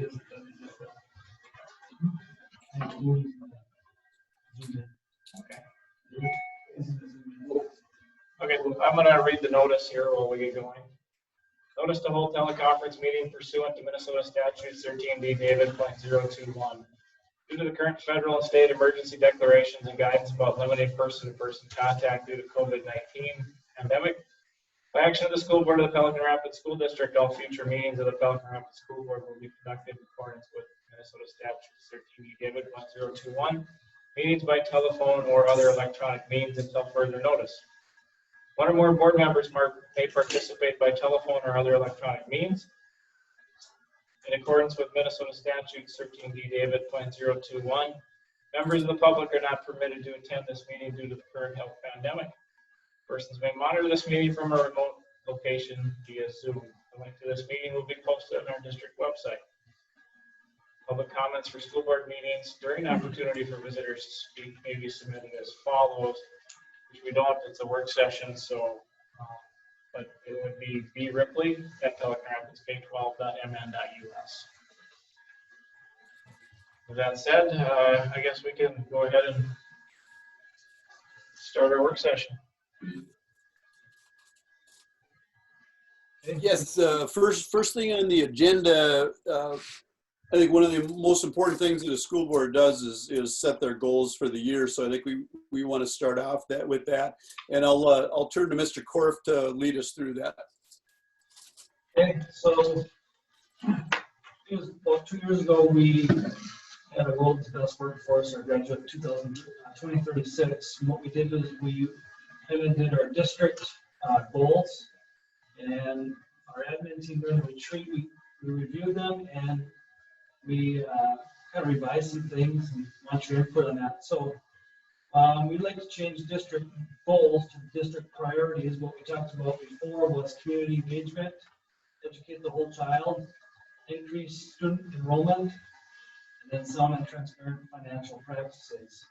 is. Okay, I'm going to read the notice here while we get going. Notice to hold teleconference meeting pursuant to Minnesota Statute 13D David .021. Due to the current federal and state emergency declarations and guidance about limiting person-to-person contact due to COVID-19 pandemic, by action of the school board of the Pelican Rapids School District, all future meetings of the Pelican Rapids School Board will be conducted in accordance with Minnesota Statute 13D David .021, meetings by telephone or other electronic means until further notice. One or more board members may participate by telephone or other electronic means. In accordance with Minnesota Statute 13D David .021, members of the public are not permitted to attend this meeting due to the current health pandemic. Persons may monitor this meeting from a remote location via Zoom. The link to this meeting will be posted on our district website. Public comments for school board meetings during opportunity for visitors to speak may be submitted as follows, which we don't, it's a work session, so, but it would be bripley@pelicanrapidsK12.mn.us. With that said, I guess we can go ahead and start our work session. Yes, first thing on the agenda, I think one of the most important things that a school board does is set their goals for the year. So I think we want to start off with that, and I'll turn to Mr. Korf to lead us through that. Okay, so it was about 2 years ago we had a world's best workforce, our graduate 2036. And what we did was we implemented our district goals, and our admin team during the retreat, we reviewed them and we kind of revised some things and want your input on that. So we'd like to change district goals to district priorities. What we talked about before was community engagement, educate the whole child, increase student enrollment, and then sound and transparent financial practices.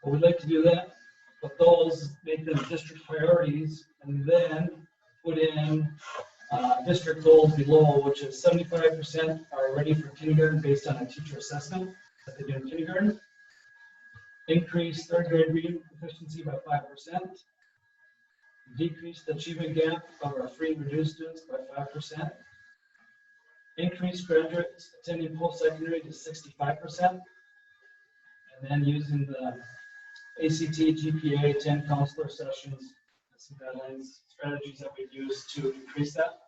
But we'd like to do that, but those make them district priorities, and then put in district goals below, which is 75% are ready for kindergarten based on a teacher assessment that they do in kindergarten. Increase third grade reading proficiency by 5%. Decrease the achievement gap of our free and reduced students by 5%. Increase graduates attending post-secondary to 65%. And then using the ACT, GPA, 10 counselor sessions, some guidelines, strategies that we've used to increase that.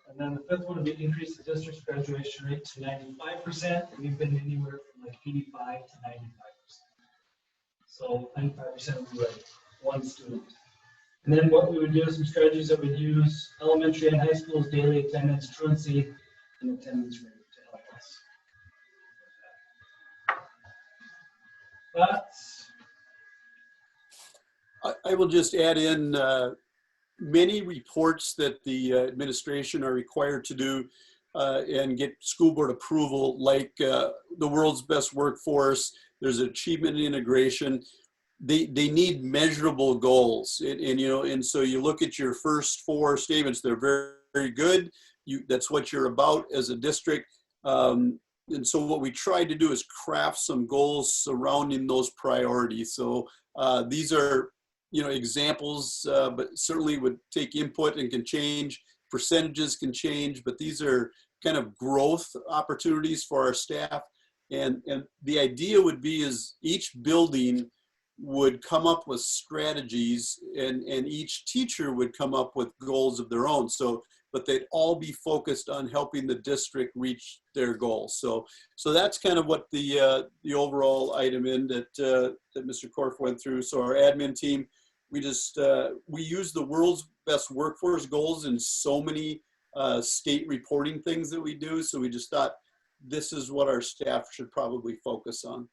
And then the fifth one would be increase the district's graduation rate to 95%. And we've been anywhere from like 85 to 95%. So 95% would be like one student. And then what we would do is some strategies that we'd use: elementary and high schools, daily attendance, truancy, and attendance rate to help us. I will just add in many reports that the administration are required to do and get school board approval, like the world's best workforce. There's achievement integration. They need measurable goals, and so you look at your first four statements. They're very, very good. That's what you're about as a district. And so what we tried to do is craft some goals surrounding those priorities. So these are examples, but certainly would take input and can change. Percentages can change, but these are kind of growth opportunities for our staff. And the idea would be is each building would come up with strategies, and each teacher would come up with goals of their own. But they'd all be focused on helping the district reach their goals. So that's kind of what the overall item in that Mr. Korf went through. So our admin team, we use the world's best workforce goals in so many state reporting things that we do. So we just thought this is what our staff should probably focus on.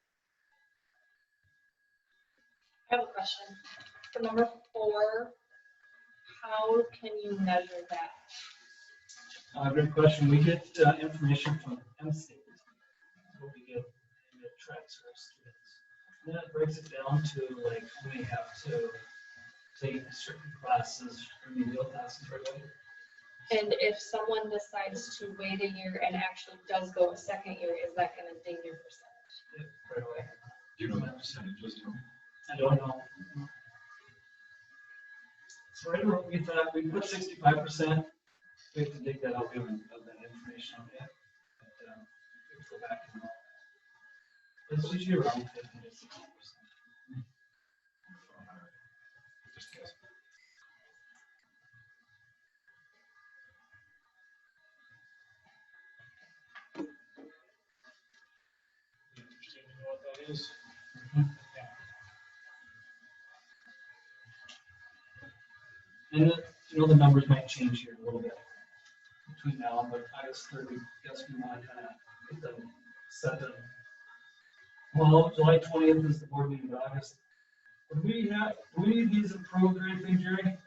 I have a question. For number 4, how can you measure that? Great question. We get information from M-State. What we get, and it tracks our students. And then it breaks it down to like how many have to take certain classes, remedial classes right away. And if someone decides to wait a year and actually does go a second year, is that gonna ding your percentage? Right away. You know that percentages, don't you? I don't know. So right where we thought, we put 65%. We have to dig that out, we haven't done that information out yet. But, we have to go back and look. It's usually around 50 to 60%. Just guess. Interesting to know what that is. And, the numbers might change here a little bit between now and August 3rd. We guess we want to kind of get them set in. Well, July 20th is the board meeting, but August. Do we need these approved or anything, Jerry?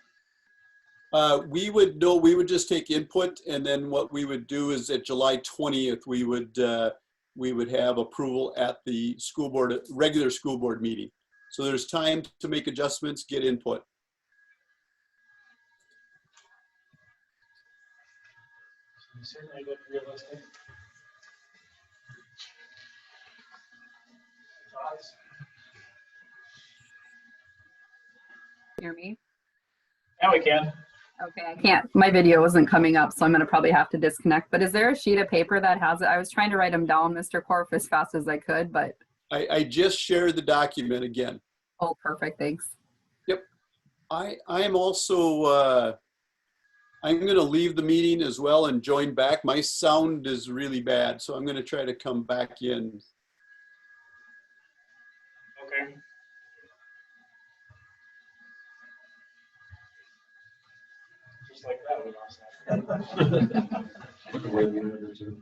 We would just take input, and then what we would do is at July 20th, we would have approval at the school board, regular school board meeting. So there's time to make adjustments, get input. Certainly look realistic. Thoughts? Hear me? Yeah, we can. Okay, I can't, my video isn't coming up, so I'm gonna probably have to disconnect, but is there a sheet of paper that has it? I was trying to write them down, Mr. Korf, as fast as I could, but, I just shared the document again. oh, perfect, thanks. I am also, I'm going to leave the meeting as well and join back. My sound is really bad, so I'm going to try to come back in. Okay. Just like that, we lost that. Wait a minute or two.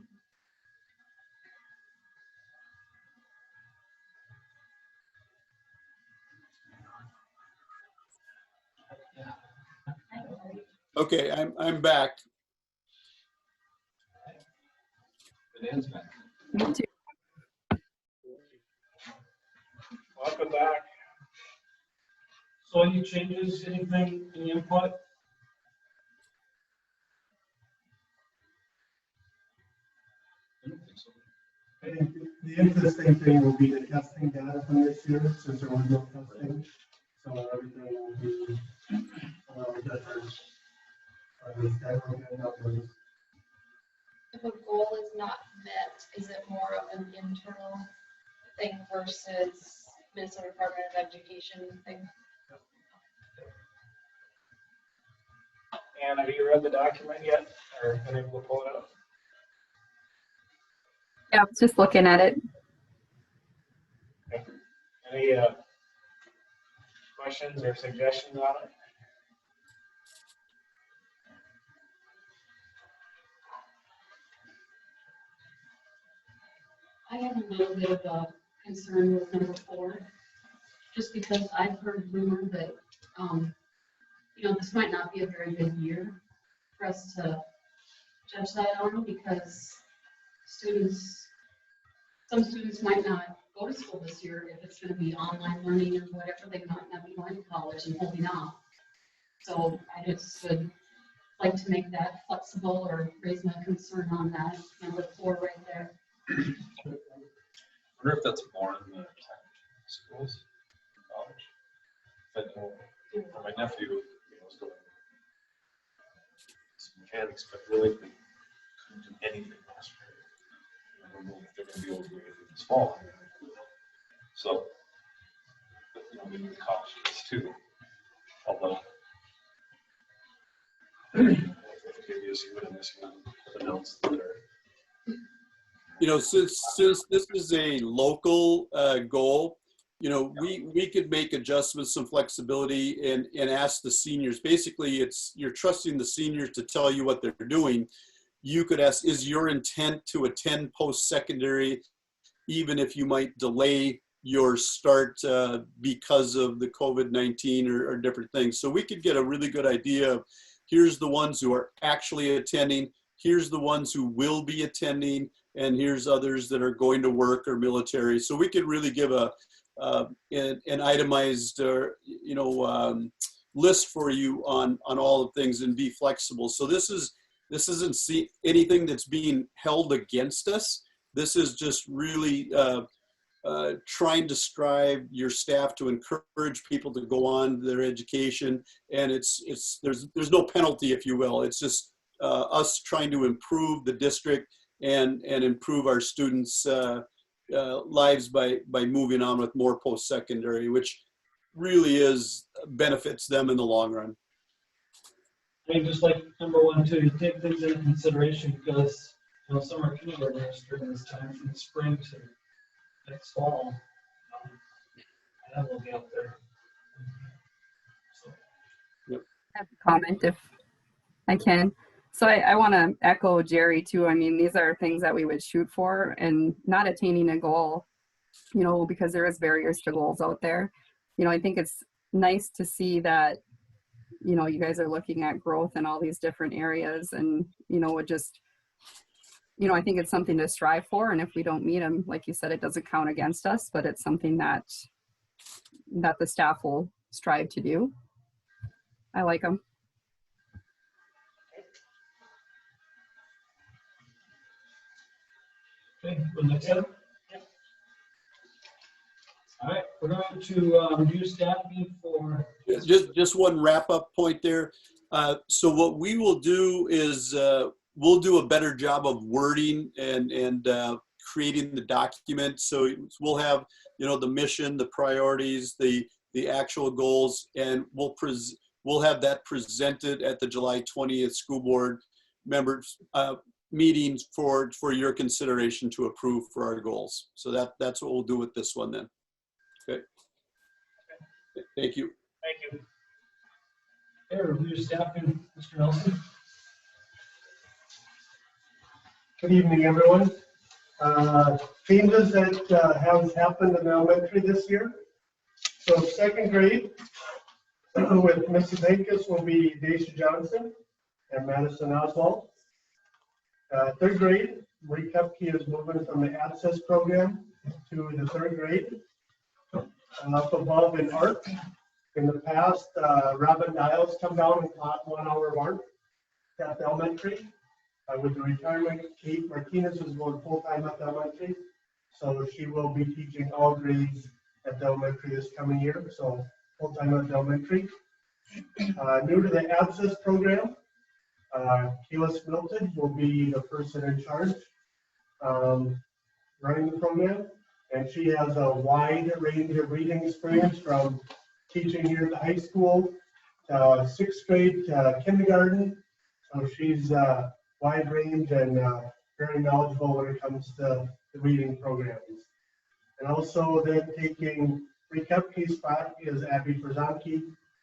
Okay, I'm back. Dan's back. Me too. Welcome back. So any changes, anything, any input? I don't think so. I think the interesting thing will be the testing data from this year, since there was no testing. So everything will be a little different. The schedule numbers. If a goal is not met, is it more of an internal thing versus Minnesota Department of Education thing? And have you read the document yet, or been able to pull it up? Yeah, I was just looking at it. Any questions or suggestions on it? I have a little bit of a concern with number 4, just because I've heard rumor that, this might not be a very good year for us to judge that on, because some students might not go to school this year if it's going to be online learning or whatever. They might not be going to college and holding off. So I just would like to make that flexible or raise my concern on that. Number 4 right there. I wonder if that's more in the tech schools, college. I know for my nephew, was going some mechanics, but really they couldn't do anything last year. I don't know if they're going to be able to do anything this fall. So, but, maybe the college kids too. Although, maybe as you would in this one, announce that they're Since this is a local goal, we could make adjustments, some flexibility, and ask the seniors. Basically, you're trusting the seniors to tell you what they're doing. You could ask, is your intent to attend post-secondary, even if you might delay your start because of the COVID-19 or different things? So we could get a really good idea of, here's the ones who are actually attending, here's the ones who will be attending, and here's others that are going to work or military. So we could really give an itemized list for you on all the things and be flexible. So this is This isn't anything that's being held against us. This is just really trying to strive your staff to encourage people to go on their education, and there's no penalty, if you will. It's just us trying to improve the district and improve our students' lives by moving on with more post-secondary, which really benefits them in the long run. I mean, just like number one, too, you take things into consideration because, you know, some are kindergartners during this time from spring to next fall. And we'll be out there. So, I have a comment if I can. So I want to echo Jerry too. I mean, these are things that we would shoot for, and not attaining a goal, you know, because there is barriers to goals out there. You know, I think it's nice to see that, you know, you guys are looking at growth in all these different areas, and, you know, it just, you know, I think it's something to strive for. And if we don't meet them, like you said, it doesn't count against us, but it's something that the staff will strive to do. I like them. okay, the next item. All right, we're going to review staffing for. Just one wrap-up point there. So what we will do is we'll do a better job of wording and creating the document. So we'll have, you know, the mission, the priorities, the actual goals, and we'll have that presented at the July 20th school board members meetings for your consideration to approve for our goals. So that's what we'll do with this one then. Okay. Thank you. Thank you. Okay, review staffing, Mr. Nelson. Good evening, everyone. Changes that have happened in elementary this year. So second grade with Mrs. Hankis will be Daisha Johnson and Madison Oswald. Third grade, Marie Kupke is moving from the Access program to the third grade. Up above in art, in the past, Robin Niles come down and taught 1 hour of art at the elementary. With the retirement, Kate Martinez is going full-time at the elementary. So she will be teaching all grades at the elementary this coming year. So full-time at the elementary. New to the Access program, Keyless Milton will be the person in charge running the program. And she has a wide range of reading experience from teaching here at the high school, sixth grade to kindergarten. So she's wide range and very knowledgeable when it comes to the reading programs. And also then taking Marie Kupke's spot is Abby Przanki,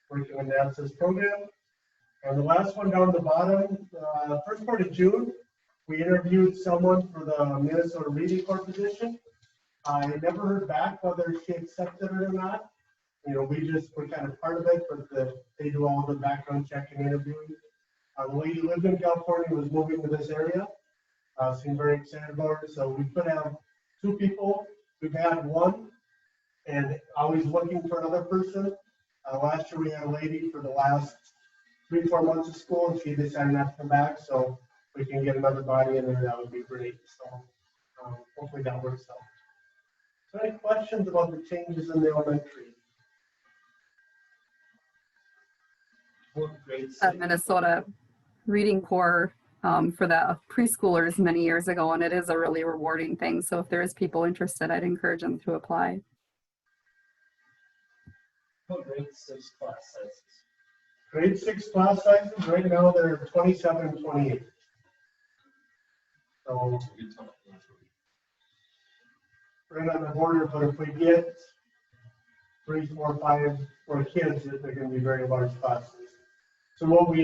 working on the Access program. And the last one down the bottom, first part of June, we interviewed someone for the Minnesota Reading Corps position. I never heard back whether she accepted it or not. You know, we just were kind of part of it, but they do all the background check and interviewing. The lady lived in California, was moving to this area. Seemed very excited about her. So we could have 2 people. We've had 1 and always looking for another person. Last year we had a lady for the last 3-4 months of school, and she decided not to come back. So we can get another body in there, that would be great. So hopefully that works out. So any questions about the changes in the elementary? Minnesota Reading Corps for the preschoolers many years ago, and it is a really rewarding thing. So if there is people interested, I'd encourage them to apply. What grade 6 class sizes? Grade 6 class sizes, right now they're 27 and 28. So right on the border, but if we get 3, 4, 5 more kids, they're going to be very large classes. So what we've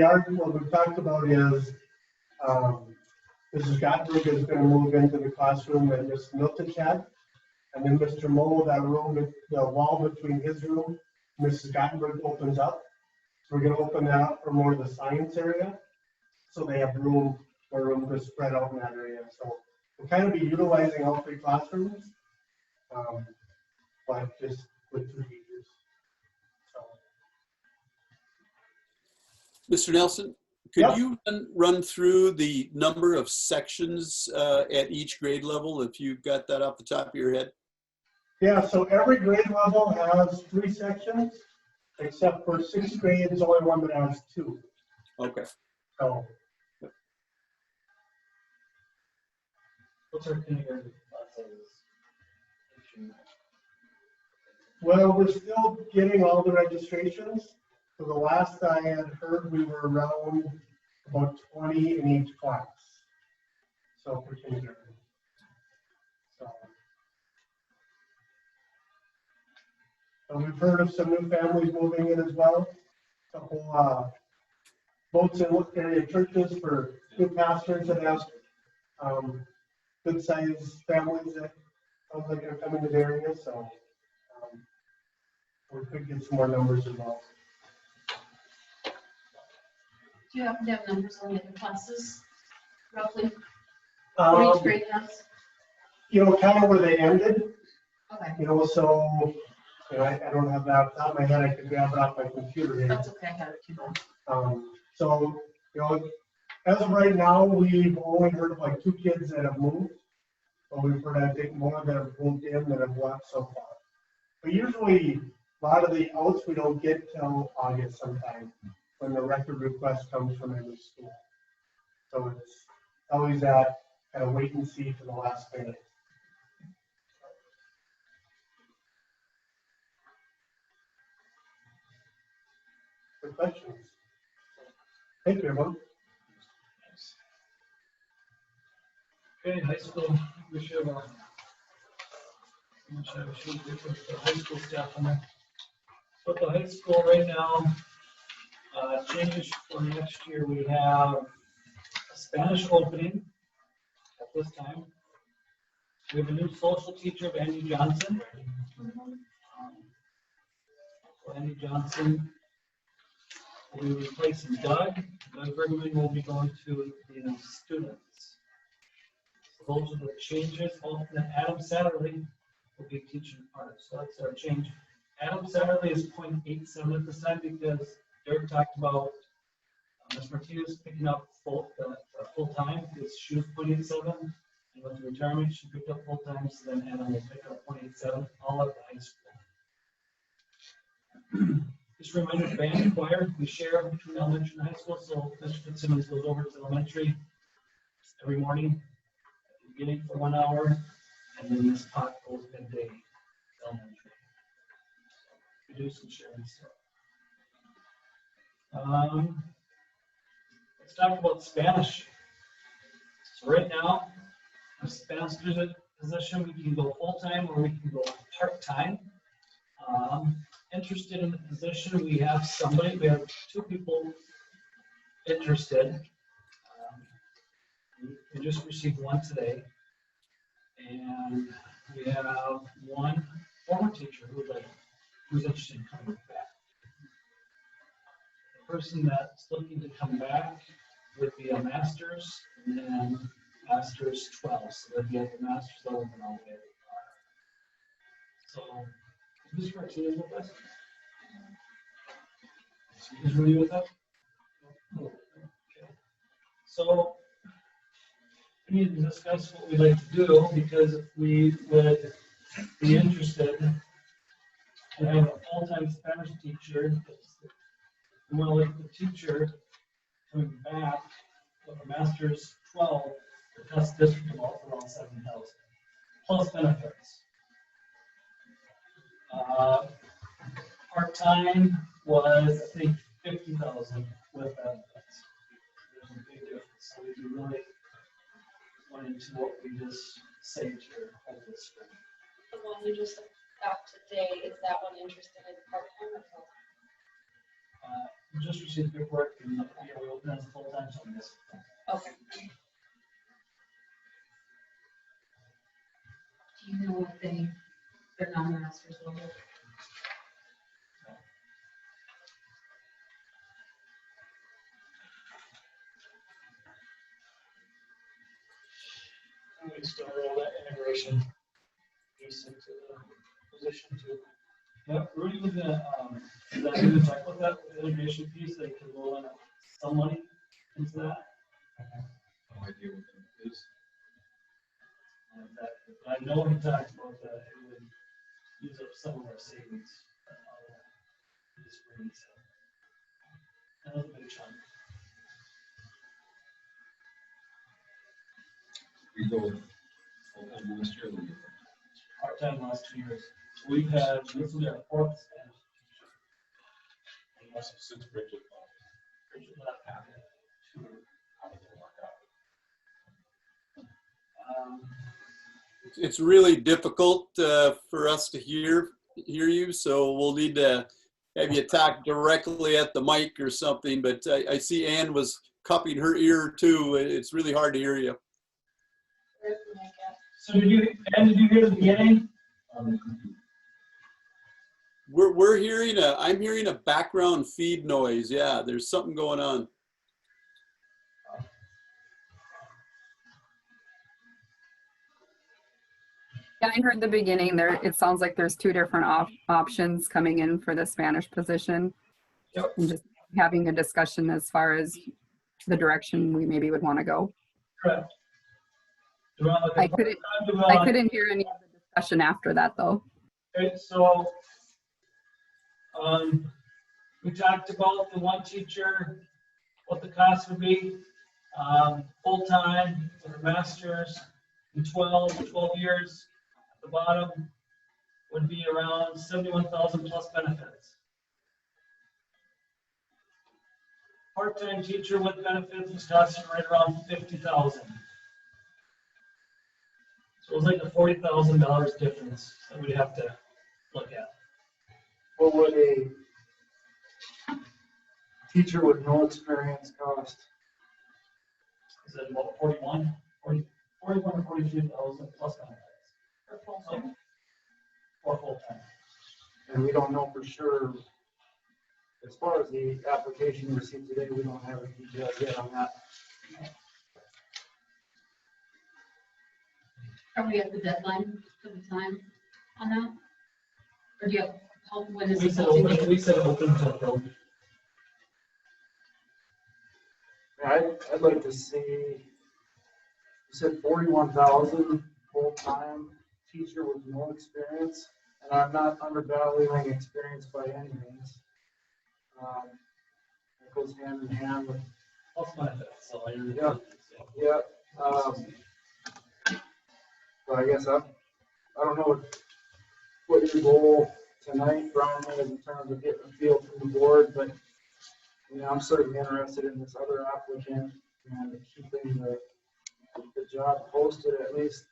talked about is Mrs. Gottberg is going to move into the classroom that Ms. Milton had. And then Mr. Moe, that room, the wall between his room, Mrs. Gottberg opens up. So we're going to open that up for more of the science area. So they have room to spread out in that area. So we'll kind of be utilizing all 3 classrooms, but just with 2 teachers. So. Mr. Nelson, Could Yep. you run through the number of sections at each grade level, if you've got that off the top of your head? Yeah, so every grade level has 3 sections, except for 6th grade is the only one that has 2. Okay. So, What's our kindergarten class size? well, we're still getting all the registrations. So the last I had heard, we were around about 20 in each class. So for kindergarten. So we've heard of some new families moving in as well. Couple boats in area churches for new pastors that have good sized families that sounds like are coming to the area. So we could get some more numbers as well. Do you happen to have numbers on the other classes, roughly, for each grade has? You know, kind of where they ended. Okay, You know, so you know, I don't have that off the top of my head. I could grab it off my computer here. that's okay, I have it too. So, you know, as of right now, we've only heard of like 2 kids that have moved. But we've heard, I think, more that have moved in than have left so far. But usually, a lot of the outs we don't get till August sometime, when the record request comes from every school. So it's always that kind of wait and see for the last minute. Good questions. Thank you, everyone. Okay, high school, we should have the high school staff on there. So at the high school right now, changes for next year, we have a Spanish opening at this time. We have a new social teacher, Andy Johnson. So Andy Johnson will be replacing Doug. Doug Bergman will be going to the students. So those are the changes. Then Adam Satterley will be teaching art. So that's our change. Adam Satterley is 0.87 at this time because Derek talked about Ms. Martinez picking up full time because she was 0.87. And with the retirement, she picked up full time. So then Adam will pick up 0.87 all at the high school. Just a reminder, band choir, we share between elementary and high school, so Mr. Fitzsimmons goes over to elementary every morning, at the beginning for 1 hour, and then Miss Pot goes midday to elementary. We do some sharing stuff. Let's talk about Spanish. So right now, a Spanish position, we can go full-time or we can go part-time. Interested in the position, we have 2 people interested. We just received 1 today. And we have 1 former teacher who's interested in coming back. The person that's looking to come back would be a master's and then master's 12. So they'd be at the master's level and all the way. So Ms. Martinez with us? Is Rudy with us? Okay. So we need to discuss what we'd like to do because if we would be interested in having a full-time Spanish teacher, we want to let the teacher coming back with a master's 12, the test district about around 7,000 plus benefits. Part-time was, I think, 50,000 with benefits. There's a big difference. So we do really went into what we just saved here over the spring. The one you just got today, is that one interested in part-time or full-time? We just received paperwork and we opened as full-time, so I guess. Okay. Do you know if they're non-masters level? And we still roll that integration piece into the position too. Yep, Rudy was gonna check with that integration piece, they can roll in some money into that. No idea what that is. I know he talked about that, it would use up some of our savings. This spring, so. That was a big chunk. We go full-time last year, then Part-time last 2 years. We've had, this will be our fourth Spanish we must have since Bridget. teacher left. How did it work out? It's really difficult for us to hear you, so we'll need to have you talk directly at the mic or something. But I see Ann was cupping her ear too. It's really hard to hear you. Where's the mic at? So did you hear the beginning? We're hearing I'm hearing a background feed noise. Yeah, there's something going on. Yeah, I heard the beginning there. It sounds like there's two different options coming in for the Spanish position. Yep. And just having a discussion as far as the direction we maybe would want to go. Correct. Do you want to look I at couldn't- part-time? Do you I want- couldn't hear any of the discussion after that though. Okay, so, we talked about the one teacher, what the cost would be, full-time with a master's in 12 years. At the bottom would be around 71,000 plus benefits. Part-time teacher with benefits was costing right around 50,000. So it was like a $40,000 difference that we'd have to look at. What would a teacher with no experience cost? Is it about 41 or 42,000 plus benefits For full-time? for full-time? And we don't know for sure. As far as the application you received today, we don't have any details yet on that. Are we at the deadline for the time on that? Or do you have, when is We it said something? open, we said open until filled. I'd like to see, you said 41,000 full-time teacher with no experience, and I'm not undervaluing experience by any means. It goes hand in hand with, Plus benefits, so you're. Yeah. yeah. But I guess I don't know what your goal tonight, Brian, is in terms of getting a feel from the board, but you know, I'm certainly interested in this other applicant and keeping the job posted at least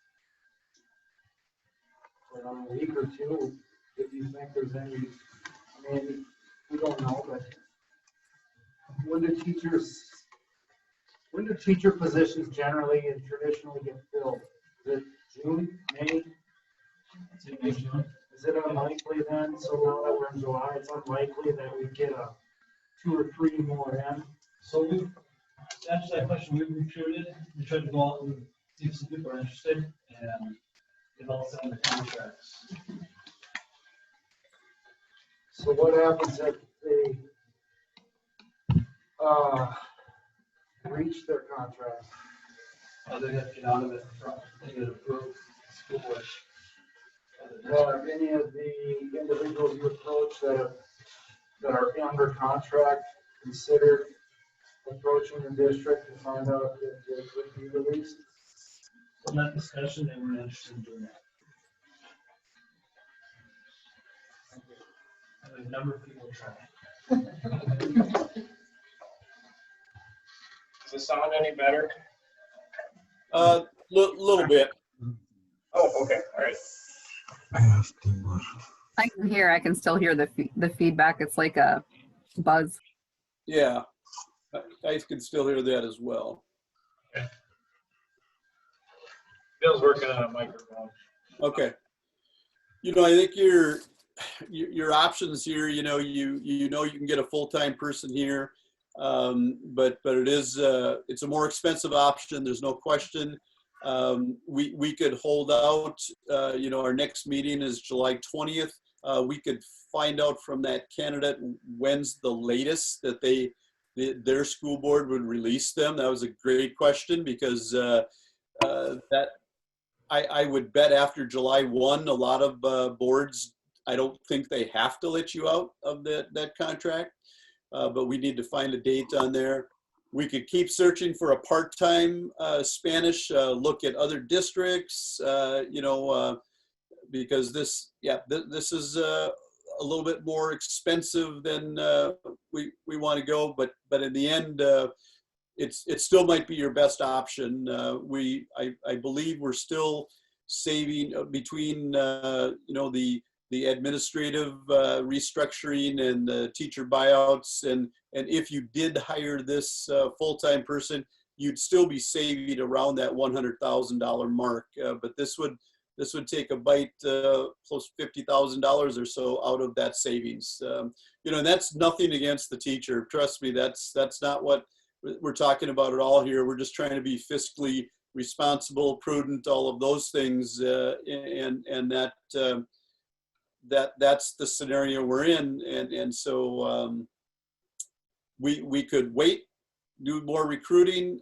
for a week or two, if you think there's any, I mean, we don't know, but when do teacher positions generally and traditionally get filled? Is it June, May? It's in June. Is it unlikely then, so now that we're in July, it's unlikely that we get a 2 or 3 more in? So we, to answer that question, we recruited, we tried to go out and see if some people are interested and develop some of the contracts. So what happens if they reach their contract? They have to get out of it from, they get approved, school board. Have any of the individuals you approach that are under contract considered approaching the district to find out if they could be released? From that discussion, they were interested in doing that. And a number of people try. Does it sound any better? Little bit. Oh, okay, all right. I can hear, I can still hear the feedback. It's like a buzz. Yeah, I can still hear that as well. Bill's working on a microphone. Okay. You know, I think your options here, you know you can get a full-time person here, but it is it's a more expensive option. There's no question. We could hold out. You know, our next meeting is July 20th. We could find out from that candidate when's the latest that they their school board would release them. That was a great question because that I would bet after July 1, a lot of boards, I don't think they have to let you out of that contract, but we need to find a date on there. We could keep searching for a part-time Spanish, look at other districts, because this is a little bit more expensive than we want to go, but in the end, it still might be your best option. I believe we're still saving between the administrative restructuring and the teacher buyouts, and if you did hire this full-time person, you'd still be saving around that $100,000 mark. But this would take a bite, close to $50,000 or so out of that savings. And that's nothing against the teacher. Trust me, that's not what we're talking about at all here. We're just trying to be fiscally responsible, prudent, all of those things, and that's the scenario we're in. And so we could wait, do more recruiting,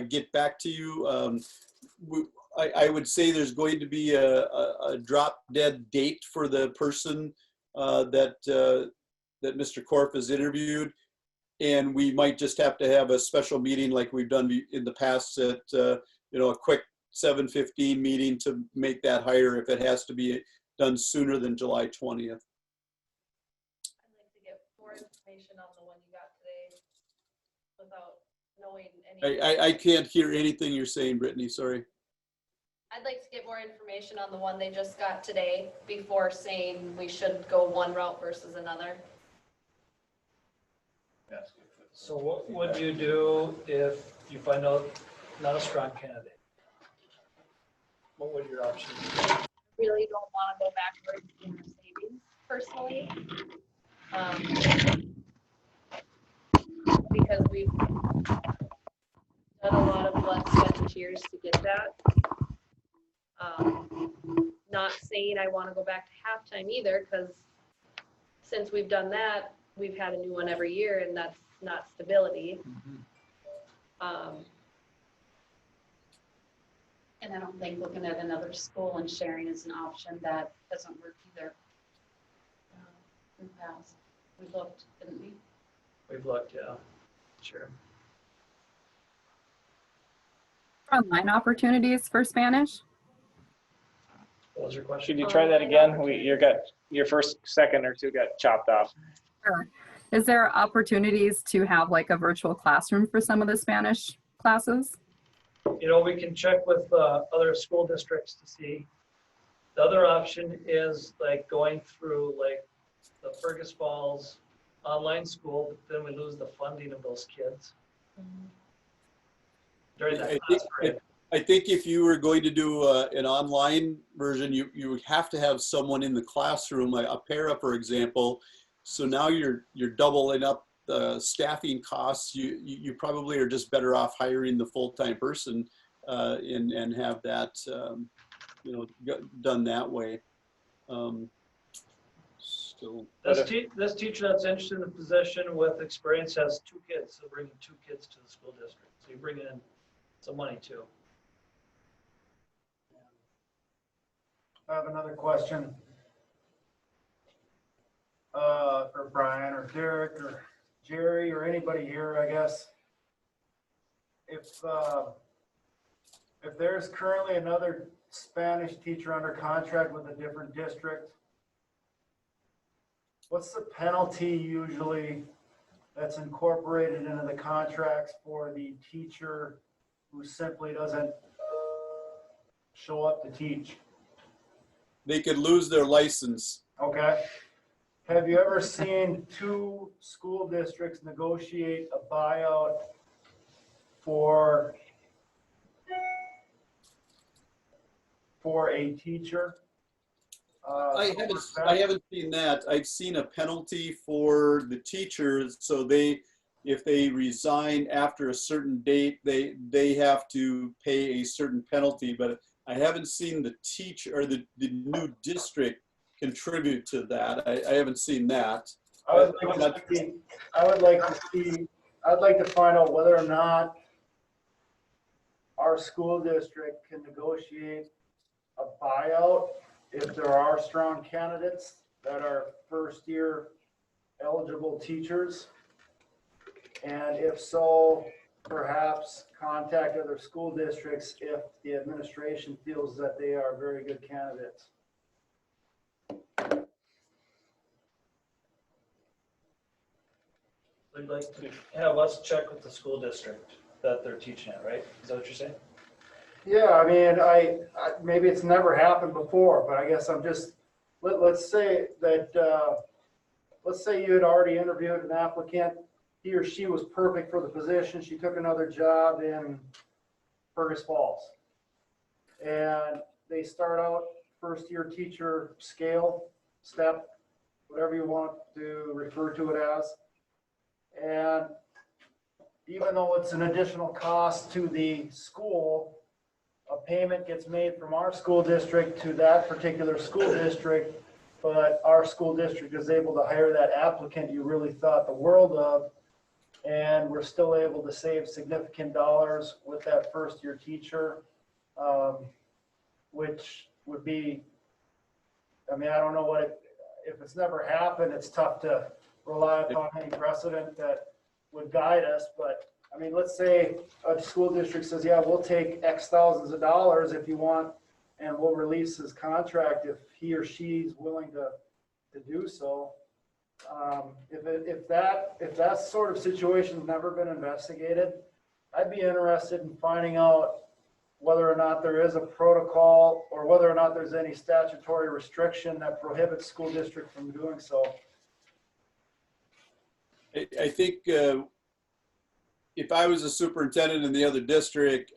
get back to you. I would say there's going to be a drop dead date for the person that Mr. Korf has interviewed. And we might just have to have a special meeting like we've done in the past at, a quick 7:15 meeting to make that hire if it has to be done sooner than July 20th. I'd like to get more information on the one you got today without knowing any. I can't hear anything you're saying, Brittany, sorry. I'd like to get more information on the one they just got today before saying we should go one route versus another. So what would you do if you find out not a strong candidate? What would your option be? Really don't want to go backwards in our savings personally. Because we've done a lot of blood, sweat, and tears to get that. Not saying I want to go back to halftime either, because since we've done that, we've had a new one every year, and that's not stability. And I don't think looking at another school and sharing is an option. That doesn't work either. In the past, we looked, didn't we? We've looked, yeah, sure. Online opportunities for Spanish? What was your question? Should you try that again? Your first second or two got chopped off. Sure. Is there opportunities to have like a virtual classroom for some of the Spanish classes? We can check with other school districts to see. The other option is like going through like the Fergus Falls online school, but then we lose the funding of those kids during that class period. I think if you were going to do an online version, you would have to have someone in the classroom, like a para, for example. So now you're doubling up the staffing costs. You probably are just better off hiring the full-time person and have that done that way. This teacher that's interested in the position with experience has 2 kids, so bringing 2 kids to the school district. So you bring in some money too. I have another question for Brian or Derek or Jerry or anybody here, I guess. If there's currently another Spanish teacher under contract with a different district, what's the penalty usually that's incorporated into the contracts for the teacher who simply doesn't show up to teach? They could lose their license. Okay. Have you ever seen 2 school districts negotiate a buyout for a teacher? I haven't seen that. I've seen a penalty for the teachers. So if they resign after a certain date, they have to pay a certain penalty. But I haven't seen the teacher or the new district contribute to that. I haven't seen that. I would like to see I'd like to find out whether or not our school district can negotiate a buyout if there are strong candidates that are first-year eligible teachers. And if so, perhaps contact other school districts if the administration feels that they are very good candidates. We'd like to have us check with the school district that they're teaching at, right? Is that what you're saying? Yeah, I mean, I maybe it's never happened before, but I guess I'm just, let's say that, let's say you had already interviewed an applicant, he or she was perfect for the position, she took another job in Fergus Falls. And they start out first-year teacher scale, step, whatever you want to refer to it as. And even though it's an additional cost to the school, a payment gets made from our school district to that particular school district, but our school district is able to hire that applicant you really thought the world of, and we're still able to save significant dollars with that first-year teacher, which would be, I mean, I don't know what it, if it's never happened, it's tough to rely upon any precedent that would guide us, but I mean, let's say a school district says, yeah, we'll take X thousands of dollars if you want, and we'll release his contract if he or she's willing to do so. If that sort of situation's never been investigated, I'd be interested in finding out whether or not there is a protocol or whether or not there's any statutory restriction that prohibits school district from doing so. I think if I was a superintendent in the other district,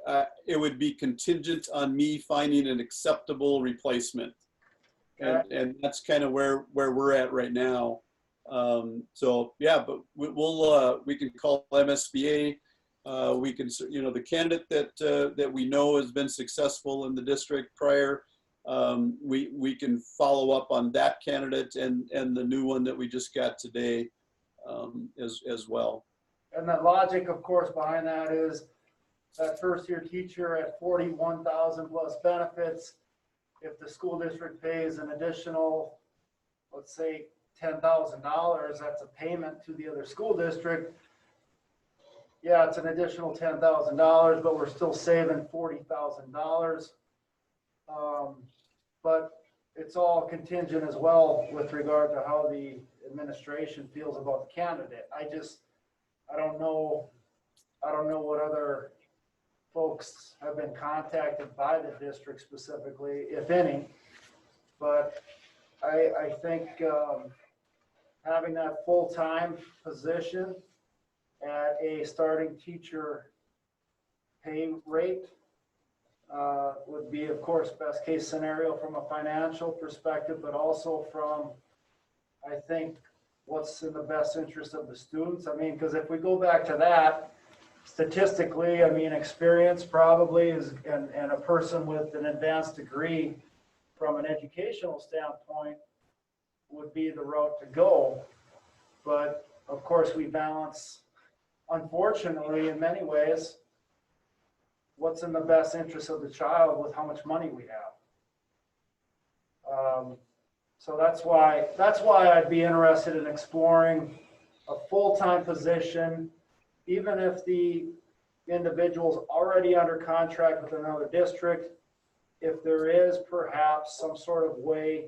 it would be contingent on me finding an acceptable replacement. And that's kind of where we're at right now. So yeah, but we can call MSBA. We can, you know, the candidate that we know has been successful in the district prior. We can follow up on that candidate and the new one that we just got today as well. And the logic, of course, behind that is that first-year teacher at 41,000 plus benefits. If the school district pays an additional, let's say, $10,000, that's a payment to the other school district. Yeah, it's an additional $10,000, but we're still saving $40,000. But it's all contingent as well with regard to how the administration feels about the candidate. I don't know what other folks have been contacted by the district specifically, if any. But I think having that full-time position at a starting teacher pay rate would be, of course, best case scenario from a financial perspective, but also from, I think, what's in the best interest of the students. I mean, because if we go back to that, statistically, I mean, experience probably is, and a person with an advanced degree from an educational standpoint would be the route to go. But of course, we balance, unfortunately, in many ways, what's in the best interest of the child with how much money we have. So that's why I'd be interested in exploring a full-time position, even if the individual's already under contract with another district, if there is perhaps some sort of way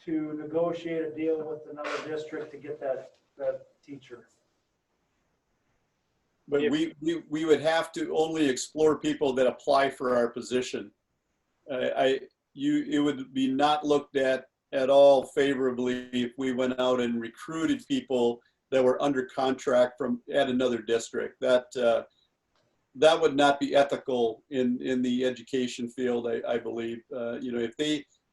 to negotiate a deal with another district to get that teacher. But we would have to only explore people that apply for our position. It would be not looked at all favorably if we went out and recruited people that were under contract at another district. That would not be ethical in the education field, I believe. You know,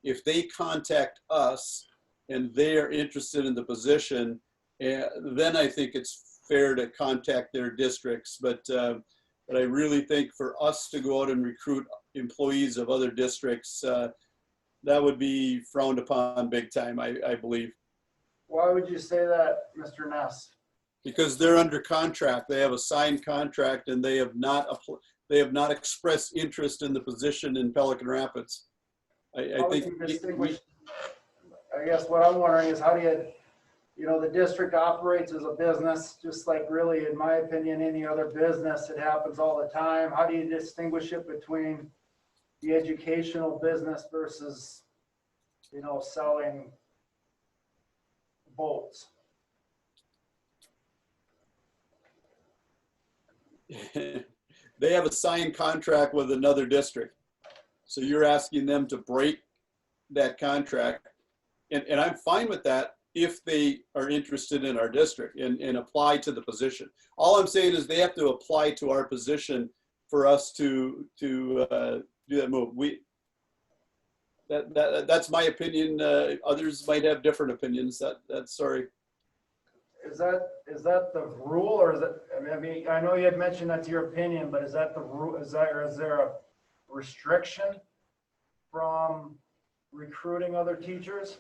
if they contact us and they are interested in the position, then I think it's fair to contact their districts. But I really think for us to go out and recruit employees of other districts, that would be frowned upon big time, I believe. Why would you say that, Mr. Ness? because they're under contract. They have a signed contract and they have not expressed interest in the position in Pelican Rapids. I How would think you distinguish, I guess what I'm wondering is how do you know, the district operates as a business, just like really, in my opinion, any other business, it happens all the time. How do you distinguish it between the educational business versus, you know, selling boats? they have a signed contract with another district. So you're asking them to break that contract. And I'm fine with that if they are interested in our district and apply to the position. All I'm saying is they have to apply to our position for us to do that move. That's my opinion. Others might have different opinions. That's sorry. Is that the rule, or is it, I mean, I know you had mentioned that's your opinion, but is that the rule, or is there a restriction from recruiting other teachers?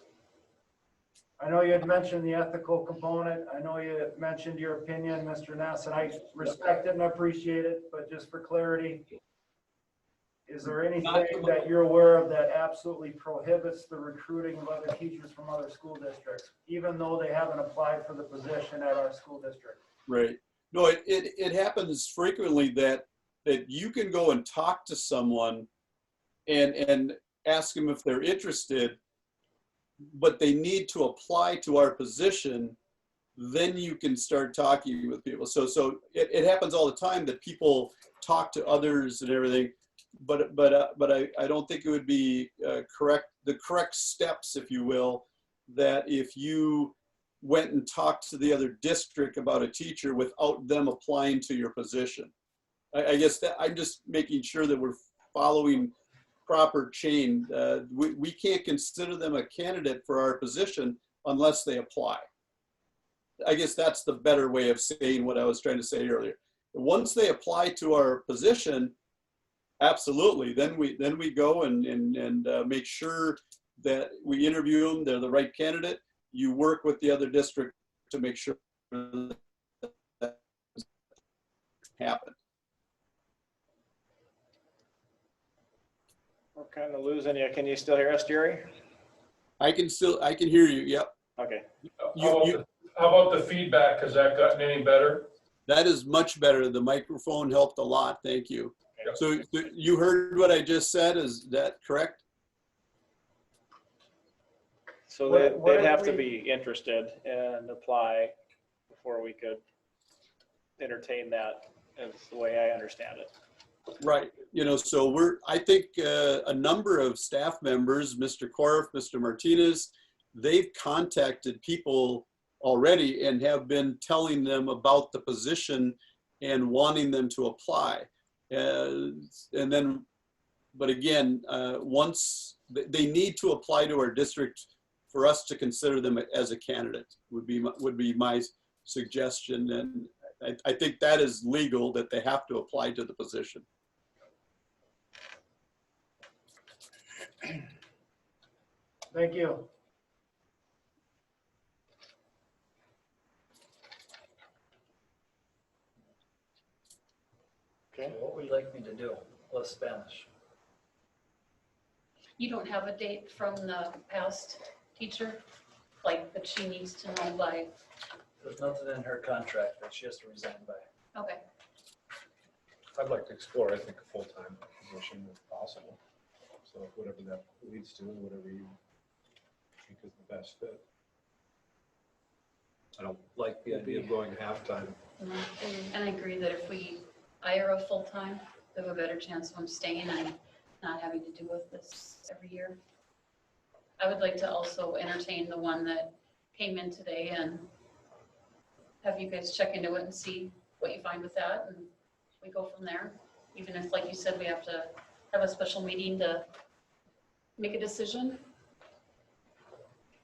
I know you had mentioned the ethical component. I know you mentioned your opinion, Mr. Ness, and I respect it and appreciate it, but just for clarity, is there anything that you're aware of that absolutely prohibits the recruiting of other teachers from other school districts, even though they haven't applied for the position at our school district? Right. No, it happens frequently that you can go and talk to someone and ask them if they're interested, but they need to apply to our position. Then you can start talking with people. So it happens all the time that people talk to others and everything. But I don't think it would be the correct steps, if you will, that if you went and talked to the other district about a teacher without them applying to your position. I guess that I'm just making sure that we're following proper chain. We can't consider them a candidate for our position unless they apply. I guess that's the better way of saying what I was trying to say earlier. Once they apply to our position, absolutely. Then we go and make sure that we interview them. They're the right candidate. You work with the other district to make sure that happens. We're kind of losing you. Can you still hear us, Jerry? I can hear you. Yep. Okay. How about the feedback? Has that gotten any better? That is much better. The microphone helped a lot. Thank you. Okay. So you heard what I just said. Is that correct? So What they'd if have to we- be interested and apply before we could entertain that, is the way I understand it. Right. You know, so I think a number of staff members, Mr. Korf, Mr. Martinez, they've contacted people already and have been telling them about the position and wanting them to apply. And then, but again, once they need to apply to our district for us to consider them as a candidate would be my suggestion. And I think that is legal, that they have to apply to the position. Thank you. Okay. What would you like me to do? Less Spanish. You don't have a date from the past teacher, like that she needs to know by, There's nothing in her contract that she has to resign by. okay. I'd like to explore, I think, a full-time position if possible. So whatever that leads to, whatever you think is the best fit. I don't like the idea of going half-time. And I agree that if we hire a full-time, we have a better chance of them staying and not having to deal with this every year. I would like to also entertain the one that came in today and have you guys check into it and see what you find with that, and we go from there. Even if, like you said, we have to have a special meeting to make a decision.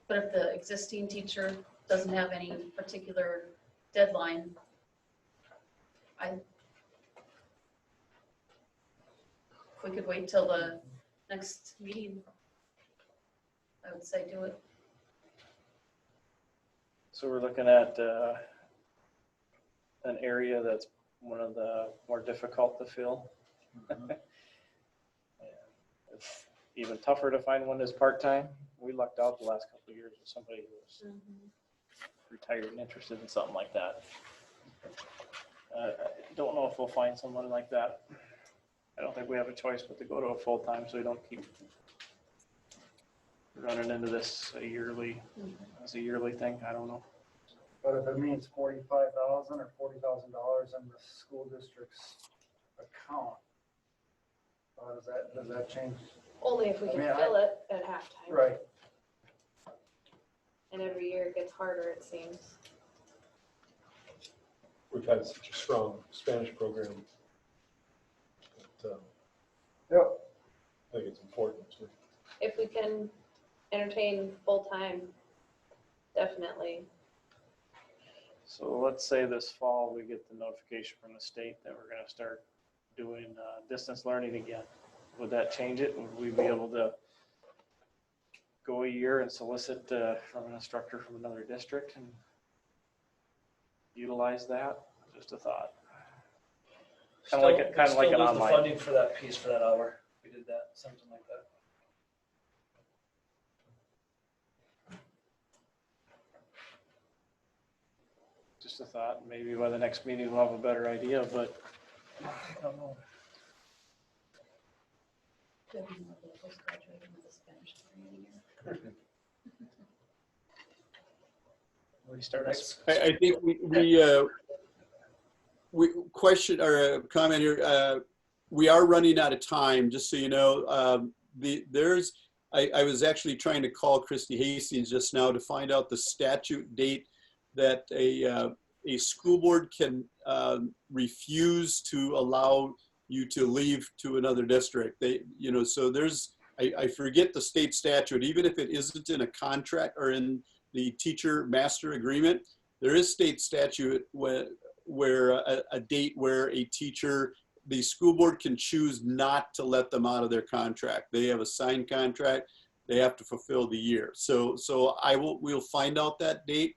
But if the existing teacher doesn't have any particular deadline, if we could wait till the next meeting, I would say do it. So we're looking at an area that's one of the more difficult to fill. It's even tougher to find one that's part-time. We lucked out the last couple of years with somebody who was retired and interested in something like that. I don't know if we'll find someone like that. I don't think we have a choice but to go to a full-time so we don't keep running into this as a yearly thing. I don't know. But if it means $45,000 or $40,000 in the school district's account, does that change? Only if we can I mean, fill it at halftime. Right. And every year it gets harder, it seems. We've had such a strong Spanish program. That, Yep. I think it's important to. If we can entertain full-time, definitely. So let's say this fall we get the notification from the state that we're going to start doing distance learning again. Would that change it? Would we be able to go a year and solicit from an instructor from another district and utilize that? Just a thought. Kind of like an Still lose the online. funding for that piece for that hour. We did that, something like that. Just a thought. Maybe by the next meeting we'll have a better idea, but I don't know. We start next. I think we question or comment here. We are running out of time, just so you know. I was actually trying to call Christy Hastings just now to find out the statute date that a school board can refuse to allow you to leave to another district. So I forget the state statute, even if it isn't in a contract or in the teacher master agreement, there is state statute where a date where a teacher, the school board can choose not to let them out of their contract. They have a signed contract. They have to fulfill the year. So we'll find out that date.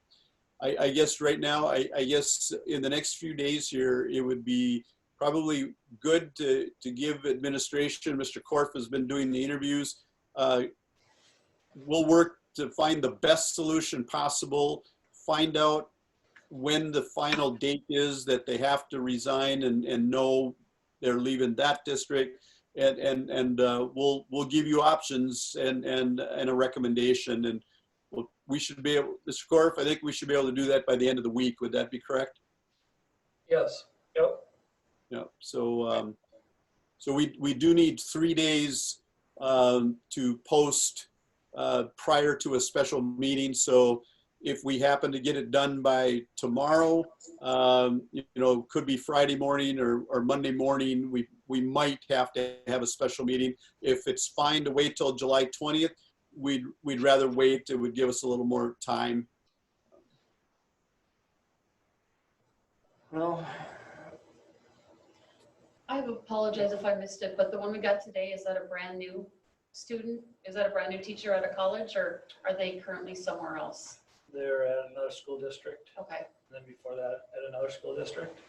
I guess right now, I guess in the next few days here, it would be probably good to give administration, Mr. Korf has been doing the interviews. We'll work to find the best solution possible, find out when the final date is that they have to resign and know they're leaving that district. And we'll give you options and a recommendation. And we should be able, Mr. Korf, I think we should be able to do that by the end of the week. Would that be correct? Yes. Yep. Yeah. So we do need 3 days to post prior to a special meeting. So if we happen to get it done by tomorrow, could be Friday morning or Monday morning, we might have to have a special meeting. If it's fine to wait till July 20th, we'd rather wait. It would give us a little more time. Well, I apologize if I missed it, but the one we got today, is that a brand new student? Is that a brand new teacher at a college, or are they currently somewhere else? They're at another school district. Okay. And then before that, at another school district.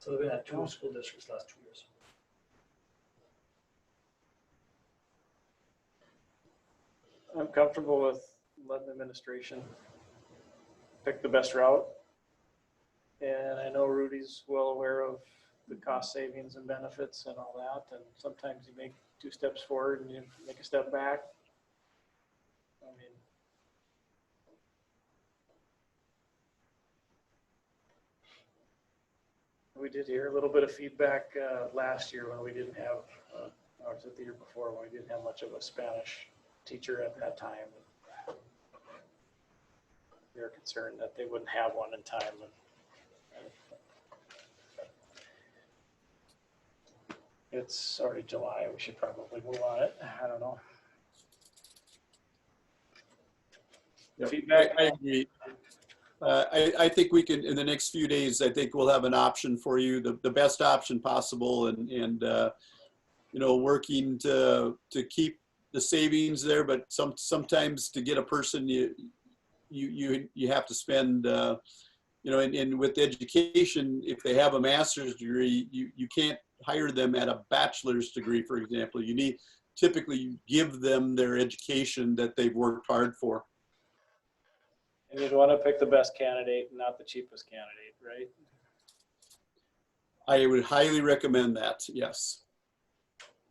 So they've been at 2 school districts last 2 years. I'm comfortable with letting the administration pick the best route. And I know Rudy's well aware of the cost savings and benefits and all that. And sometimes you make 2 steps forward and you make a step back. I mean, we did hear a little bit of feedback last year when we didn't have, or was it the year before, when we didn't have much of a Spanish teacher at that time. We were concerned that they wouldn't have one in time. It's already July. We should probably move on it. I don't know. Yep. Feedback. I agree. I think we can, in the next few days, I think we'll have an option for you, the best option possible, and working to keep the savings there, but sometimes to get a person, you have to spend, and with education, if they have a master's degree, you can't hire them at a bachelor's degree, for example. Typically you give them their education that they've worked hard for. And you'd want to pick the best candidate, not the cheapest candidate, right? I would highly recommend that, yes.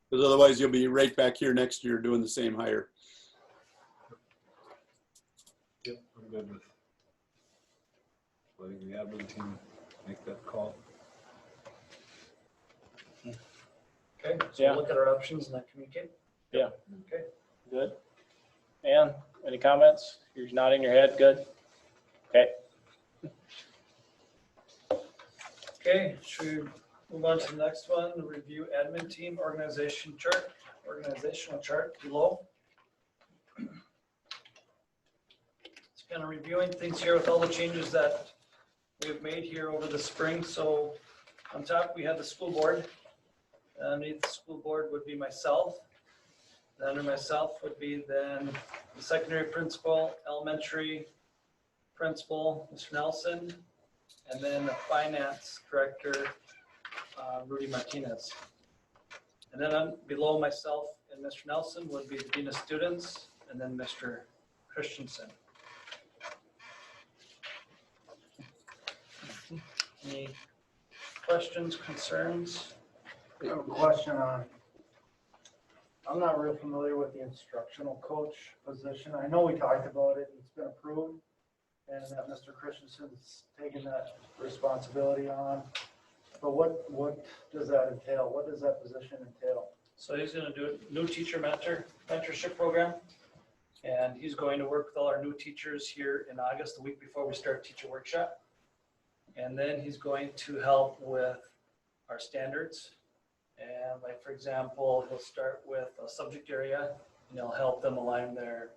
Because otherwise you'll be right back here next year doing the same hire. Yep, I'm good with letting the admin team make that call. Okay, so Yeah. we'll look at our options and then communicate. Yeah. Okay. Good. Ann, any comments? You're nodding your head, good? Okay. Okay, should we move on to the next one, the review admin team organizational chart below. It's kind of reviewing things here with all the changes that we've made here over the spring. So on top, we have the school board. Underneath the school board would be myself. Then under myself would be then the secondary principal, elementary principal, Mr. Nelson, and then the finance director, Rudy Martinez. And then below myself and Mr. Nelson would be the dean of students, and then Mr. Christensen. Any questions, concerns? I have a question on, I'm not real familiar with the instructional coach position. I know we talked about it, it's been approved, and that Mr. Christensen's taken that responsibility on. But what does that entail? What does that position entail? So he's gonna do a new teacher mentorship program. And he's going to work with all our new teachers here in August, the week before we start teacher workshop. And then he's going to help with our standards. And like, for example, he'll start with a subject area and he'll help them align their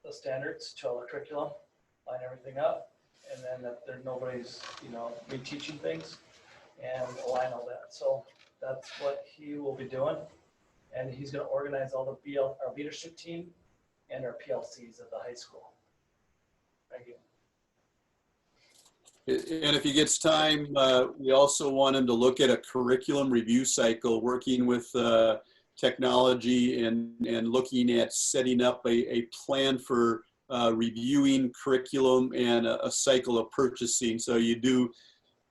the standards to all the curriculum, line everything up. And then that there nobody's, reteaching things and align all that. So that's what he will be doing. And he's going to organize all the our leadership team and our PLCs at the high school. Thank you. And if he gets time, we also want him to look at a curriculum review cycle, working with technology and looking at setting up a plan for reviewing curriculum and a cycle of purchasing. So you do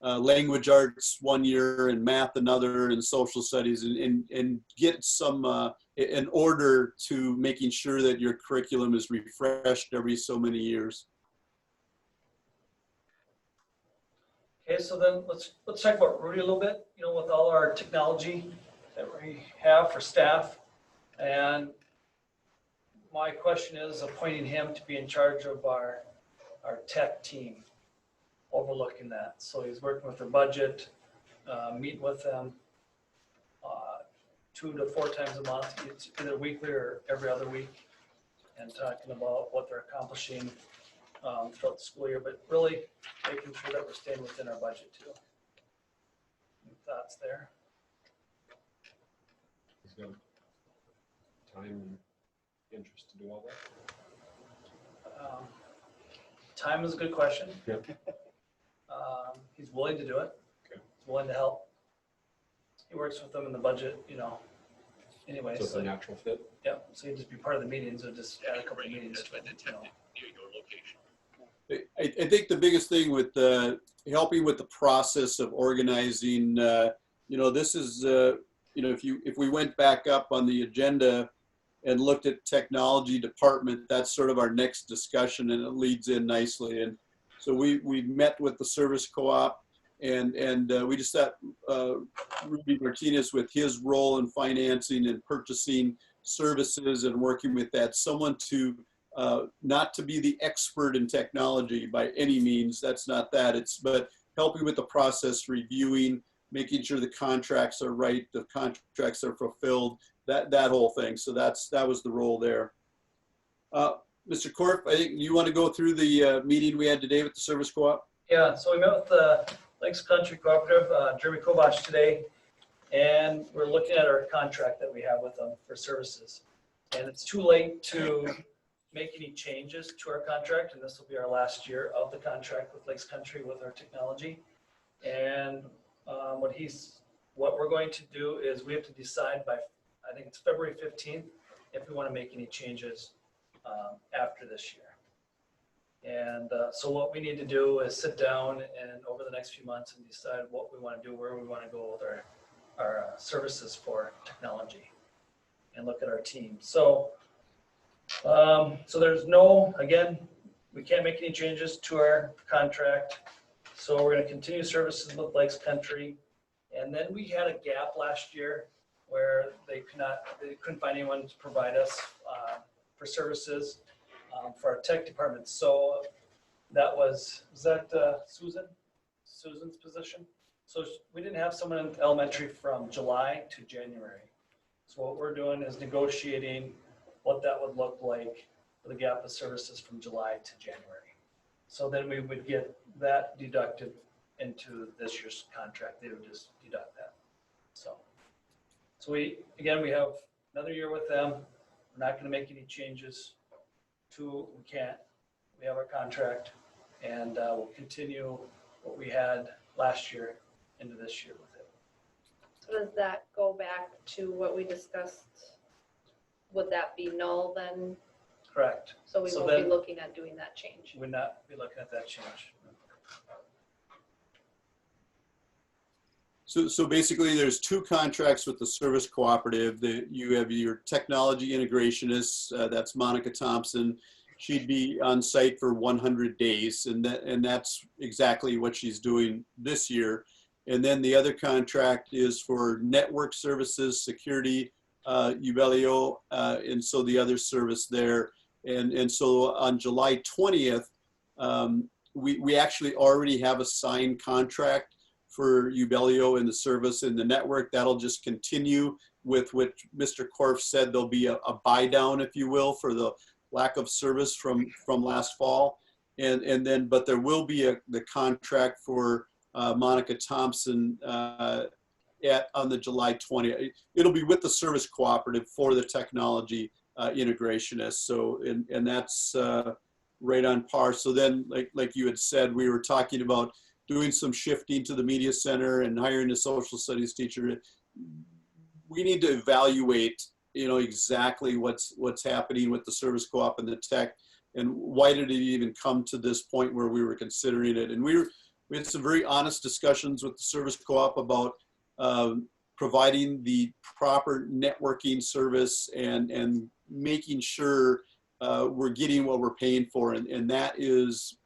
language arts one year and math another and social studies and get some an order to making sure that your curriculum is refreshed every so many years. Okay, so then let's talk about Rudy a little bit, with all our technology that we have for staff. And my question is appointing him to be in charge of our tech team, overlooking that. So he's working with their budget, meeting with them 2 to 4 times a month, it's either weekly or every other week, and talking about what they're accomplishing throughout the school year, but really making sure that we're staying within our budget too. Any thoughts there? He's got time and interest to do all that. Time is a good question. Yep. He's willing to do it. Okay. He's willing to help. He works with them in the budget, anyway. So it's a natural fit. Yeah, so he'd just be part of the meetings, or just add a couple of meetings to it, I think the biggest thing with helping with the process of organizing, this is, if we went back up on the agenda and looked at technology department, that's sort of our next discussion, and it leads in nicely. And so we met with the service co-op, and we just got Rudy Martinez with his role in financing and purchasing services and working with that, someone to not to be the expert in technology by any means. That's not that. But helping with the process, reviewing, making sure the contracts are right, the contracts are fulfilled, that whole thing. So that was the role there. Mr. Korf, I think you want to go through the meeting we had today with the service co-op? Yeah, so we met with the Lakes Country Cooperative, Jeremy Kovach today, and we're looking at our contract that we have with them for services. And it's too late to make any changes to our contract, and this will be our last year of the contract with Lakes Country with our technology. And what we're going to do is we have to decide by, I think it's February 15th, if we want to make any changes after this year. And so what we need to do is sit down and over the next few months and decide what we want to do, where we want to go with our services for technology, and look at our team. So there's again, we can't make any changes to our contract. So we're going to continue services with Lakes Country. And then we had a gap last year where they couldn't find anyone to provide us for services for our tech department. So that was that Susan's position? So we didn't have someone in elementary from July to January. So what we're doing is negotiating what that would look like for the gap of services from July to January. So then we would get that deducted into this year's contract. They would just deduct that. So we have another year with them. We're not going to make any changes we can't. We have our contract, and we'll continue what we had last year into this year with it. So does that go back to what we discussed? Would that be null then? Correct. So we won't be looking at doing that change? Would not be looking at that change. So basically, there's two contracts with the service cooperative. You have your technology integrationist, that's Monica Thompson. She'd be on site for 100 days, and that's exactly what she's doing this year. And then the other contract is for network services, security, Ubelio, and so the other service there. And so on July 20th, we actually already have a signed contract for Ubelio and the service and the network. That'll just continue with what Mr. Korf said. There'll be a buy down, if you will, for the lack of service from last fall. But there will be the contract for Monica Thompson on the July 20th. It'll be with the service cooperative for the technology integrationist. So, and that's right on par. So then, like you had said, we were talking about doing some shifting to the media center and hiring a social studies teacher. We need to evaluate, exactly what's happening with the service co-op and the tech, and why did it even come to this point where we were considering it. And we had some very honest discussions with the service co-op about providing the proper networking service and making sure we're getting what we're paying for. And that is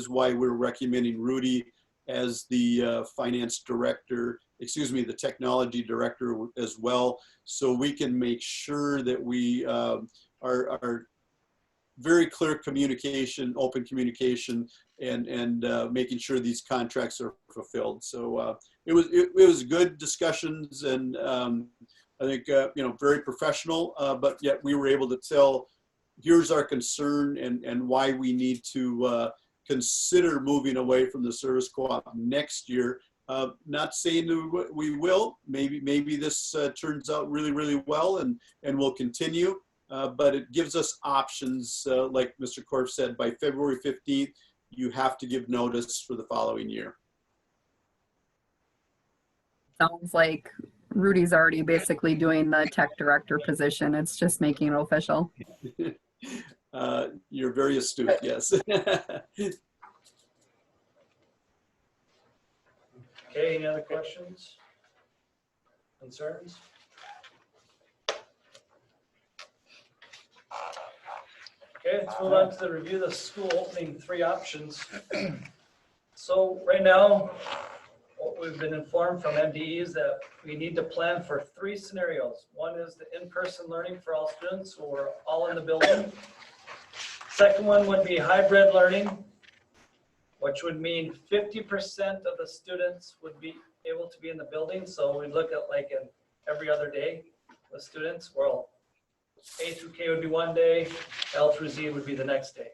why we're recommending Rudy as the finance director, the technology director as well, so we can make sure that we are very clear communication, open communication, and making sure these contracts are fulfilled. So it was good discussions, and I think very professional, but yet we were able to tell, here's our concern and why we need to consider moving away from the service co-op next year. Not saying we will. Maybe this turns out really, really well, and we'll continue. But it gives us options, like Mr. Korf said, by February 15th, you have to give notice for the following year. Sounds like Rudy's already basically doing the tech director position. It's just making it official. You're very astute, yes. Okay, any other questions? Concerns? Okay, let's move on to the review of the school opening 3 options. So right now, what we've been informed from MDE is that we need to plan for 3 scenarios. One is the in-person learning for all students who are all in the building. Second one would be hybrid learning, which would mean 50% of the students would be able to be in the building. So we look at like an every other day with students. Well, A through K would be one day, L through Z would be the next day.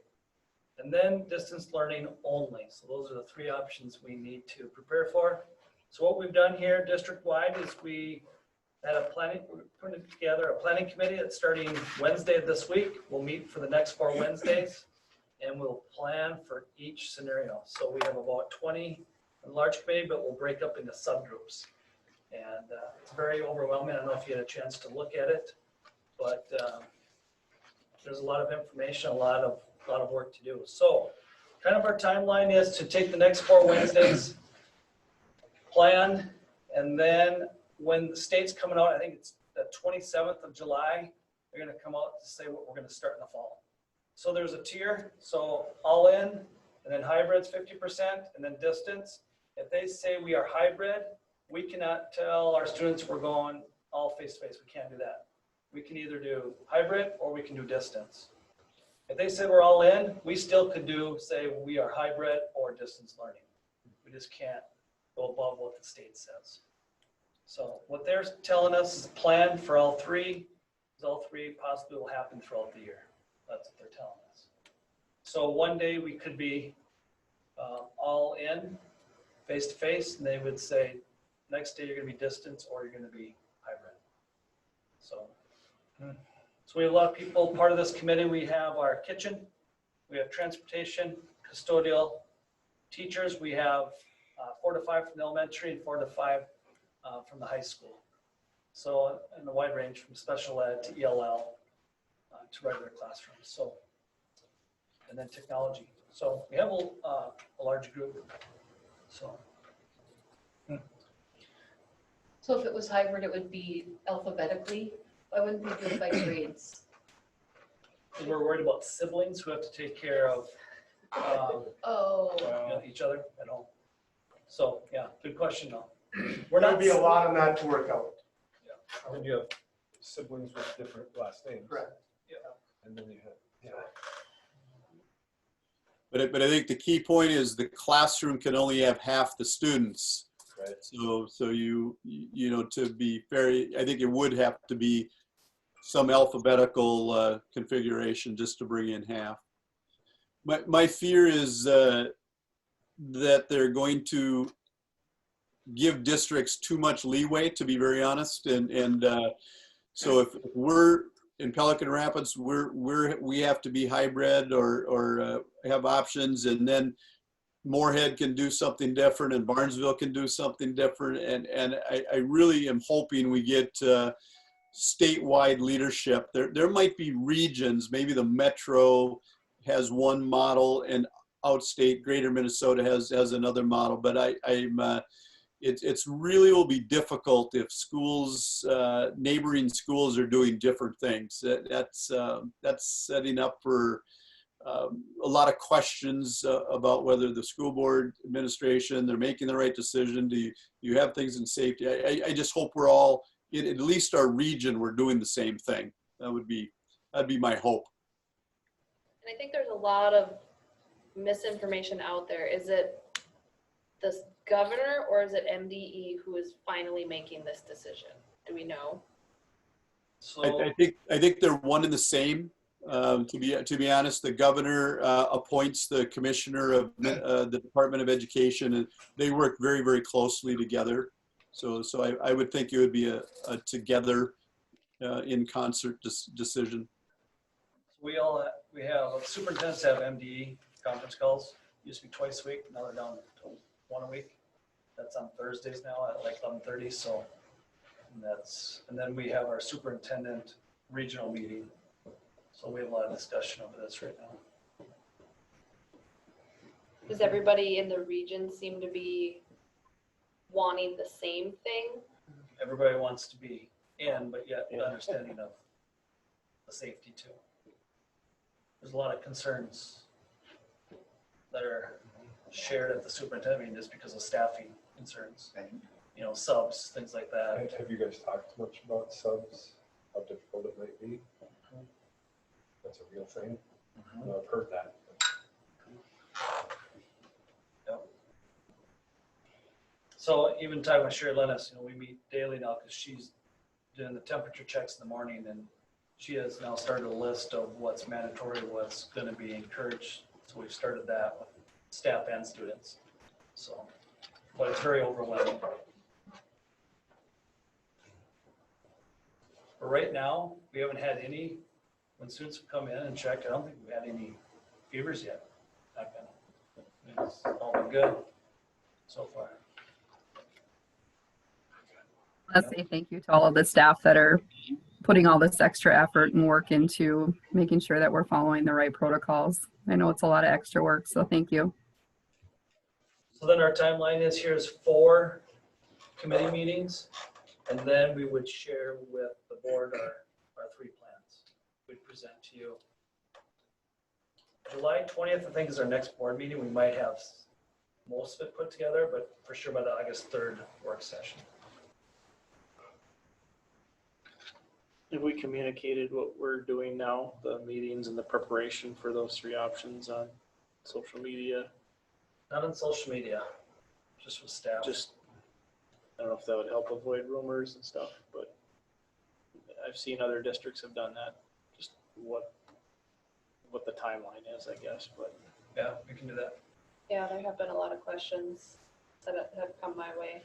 And then distance learning only. So those are the 3 options we need to prepare for. So what we've done here district-wide is we had a planning, we're putting together a planning committee that's starting Wednesday of this week. We'll meet for the next 4 Wednesdays and we'll plan for each scenario. So we have about 20 in large committee, but we'll break up into subgroups. And it's very overwhelming. I don't know if you had a chance to look at it, but there's a lot of information, a lot of work to do. So kind of our timeline is to take the next 4 Wednesdays, plan, and then when the state's coming out, I think it's the 27th of July, they're gonna come out to say what we're gonna start in the fall. So there's a tier, so all in, and then hybrids 50%, and then distance. If they say we are hybrid, we cannot tell our students we're going all face-to-face. We can't do that. We can either do hybrid or we can do distance. If they say we're all in, we still could do, say we are hybrid or distance learning. We just can't go above what the state says. So what they're telling us is plan for all three, because all three possibly will happen throughout the year. That's what they're telling us. So one day we could be all in, face-to-face, and they would say, next day you're gonna be distance or you're gonna be hybrid. So we have a lot of people, part of this committee. We have our kitchen, we have transportation, custodial, teachers. We have 4 to 5 from the elementary and 4 to 5 from the high school. So in the wide range from special ed to ELL to regular classrooms. So, and then technology. So we have a large group. So. So if it was hybrid, it would be alphabetically? Why wouldn't we do it by grades? Because we're worried about siblings who have to take care of each other at home. So, yeah, good question though. We're not. There'd be a lot of that to work out. And you have siblings with different last names. Correct. Yeah. And then you have, yeah. But I think the key point is the classroom can only have half the students. Right. So you know, to be fair, I think it would have to be some alphabetical configuration just to bring in half. My fear is that they're going to give districts too much leeway, to be very honest. And so if we're in Pelican Rapids, we have to be hybrid or have options, and then Moorhead can do something different and Barnesville can do something different. And I really am hoping we get statewide leadership. There might be regions, maybe the Metro has one model and outstate Greater Minnesota has another model, but it's really will be difficult if schools, neighboring schools are doing different things. That's setting up for a lot of questions about whether the school board administration, they're making the right decision. Do you have things in safety? I just hope we're all, in at least our region, we're doing the same thing. That'd be my hope. And I think there's a lot of misinformation out there. Is it the governor or is it MDE who is finally making this decision? Do we know? So I think they're one and the same. To be honest, the governor appoints the commissioner of the Department of Education, and they work very, very closely together. So I would think it would be a together in concert decision. we have superintendents have MDE conference calls. Used to be twice a week, now they're down to 1 a week. That's on Thursdays now at like 11:30. So and then we have our superintendent regional meeting. So we have a lot of discussion over this right now. Does everybody in the region seem to be wanting the same thing? Everybody wants to be in, but yet the understanding of the safety too. There's a lot of concerns that are shared at the superintendent meeting just because of staffing concerns. You know, subs, things like that. Have you guys talked much about subs? How difficult it might be? That's a real thing. I've heard that. Yep. So even talking with Sherry Lennis, we meet daily now because she's doing the temperature checks in the morning, and she has now started a list of what's mandatory, what's going to be encouraged. So we've started that with staff and students. So, but it's very overwhelming. But right now, we haven't had any, when students have come in and checked, I don't think we've had any fevers yet. It's all been good so far. Let's say thank you to all of the staff that are putting all this extra effort and work into making sure that we're following the right protocols. I know it's a lot of extra work, so thank you. So then our timeline is here's 4 committee meetings, and then we would share with the board our 3 plans we'd present to you. July 20th, I think, is our next board meeting. We might have most of it put together, but for sure by the August 3rd work session. Have we communicated what we're doing now, the meetings and the preparation for those 3 options on social media? Not on social media, just with staff. Just, I don't know if that would help avoid rumors and stuff, but I've seen other districts have done that. Just what the timeline is, I guess, but. Yeah, we can do that. Yeah, there have been a lot of questions that have come my way.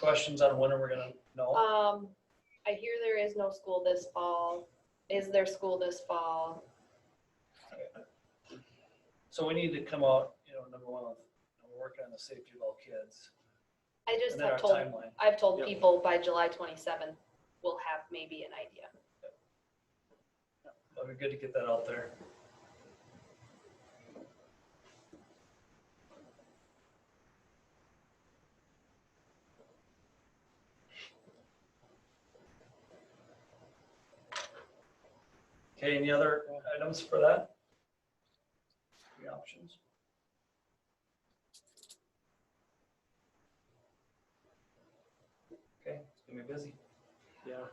Questions on when are we gonna know? I hear there is no school this fall. Is there school this fall? So we need to come out, number one, we're working on the safety of all kids. I just And then have our told, timeline. I've told Yep. people by July 27th, we'll have maybe an idea. That'd be good to get that out there. Okay, any other items for that? 3 options. Okay, it's gonna be busy. Yeah.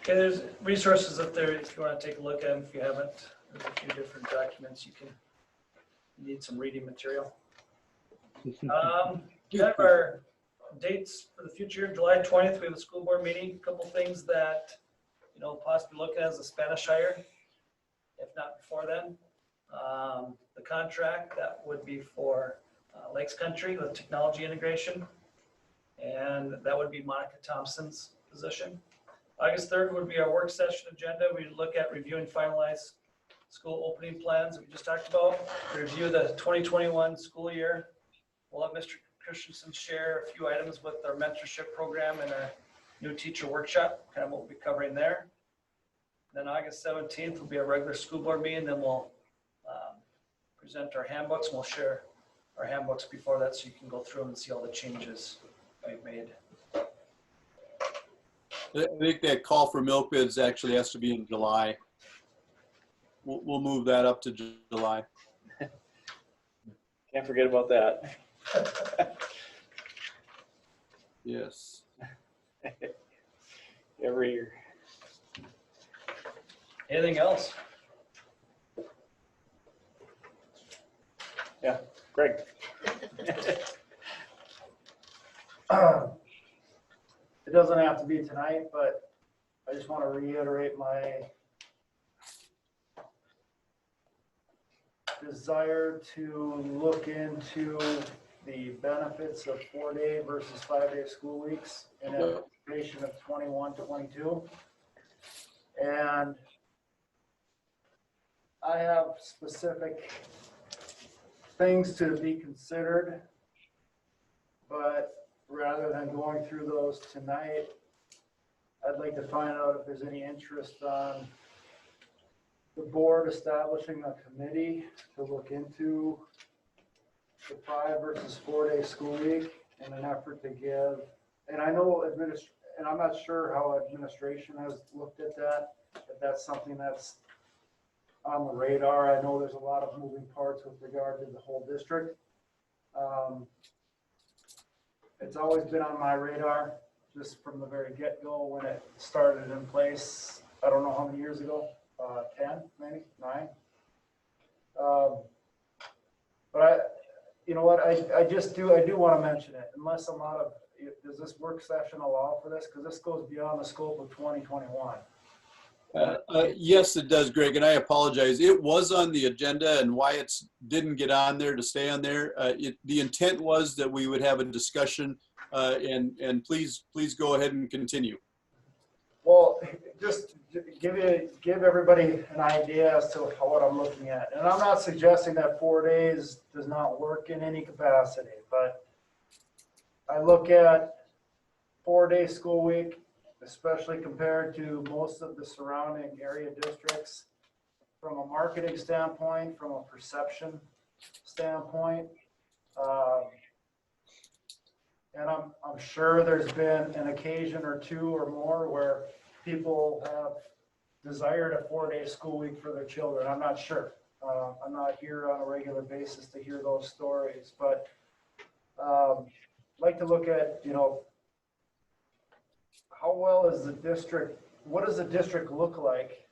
Okay, there's resources up there if you want to take a look at them. If you haven't, there's a few different documents you need some reading material. We have our dates for the future. July 20th, we have a school board meeting. A couple things that, possibly look at as a Spanish hire, if not before then. The contract, that would be for Lakes Country with technology integration. And that would be Monica Thompson's position. August 3rd would be our work session agenda. We look at review and finalize school opening plans that we just talked about. Review the 2021 school year. We'll have Mr. Christensen share a few items with our mentorship program and our new teacher workshop, kind of what we'll be covering there. Then August 17th will be a regular school board meeting. Then we'll present our handbooks, and we'll share our handbooks before that so you can go through them and see all the changes we've made. I think that call for milk bids actually has to be in July. We'll move that up to July. Can't forget about that. Yes. Every year. Anything else? Yeah, Greg. It doesn't have to be tonight, but I just want to reiterate my desire to look into the benefits of 4-day versus 5-day school weeks in anticipation of 21-22. And I have specific things to be considered, but rather than going through those tonight, I'd like to find out if there's any interest on the board establishing a committee to look into the 5 versus 4-day school week in an effort to give, and I know and I'm not sure how administration has looked at that, if that's something that's on the radar. I know there's a lot of moving parts with regard to the whole district. It's always been on my radar, just from the very get-go when it started in place. I don't know how many years ago, 10, maybe 9. But you know what, I do want to mention it, unless I'm out of, does this work session allow for this? Because this goes beyond the scope of 2021. Yes, it does, Greg, and I apologize. It was on the agenda, and why it didn't get on there to stay on there. The intent was that we would have a discussion, and please go ahead and continue. Well, just give everybody an idea as to what I'm looking at. And I'm not suggesting that 4 days does not work in any capacity, but I look at 4-day school week, especially compared to most of the surrounding area districts, from a marketing standpoint, from a perception standpoint. And I'm sure there's been an occasion or two or more where people have desired a 4-day school week for their children. I'm not sure. I'm not here on a regular basis to hear those stories, but like to look at, how well is the district, what does the district look like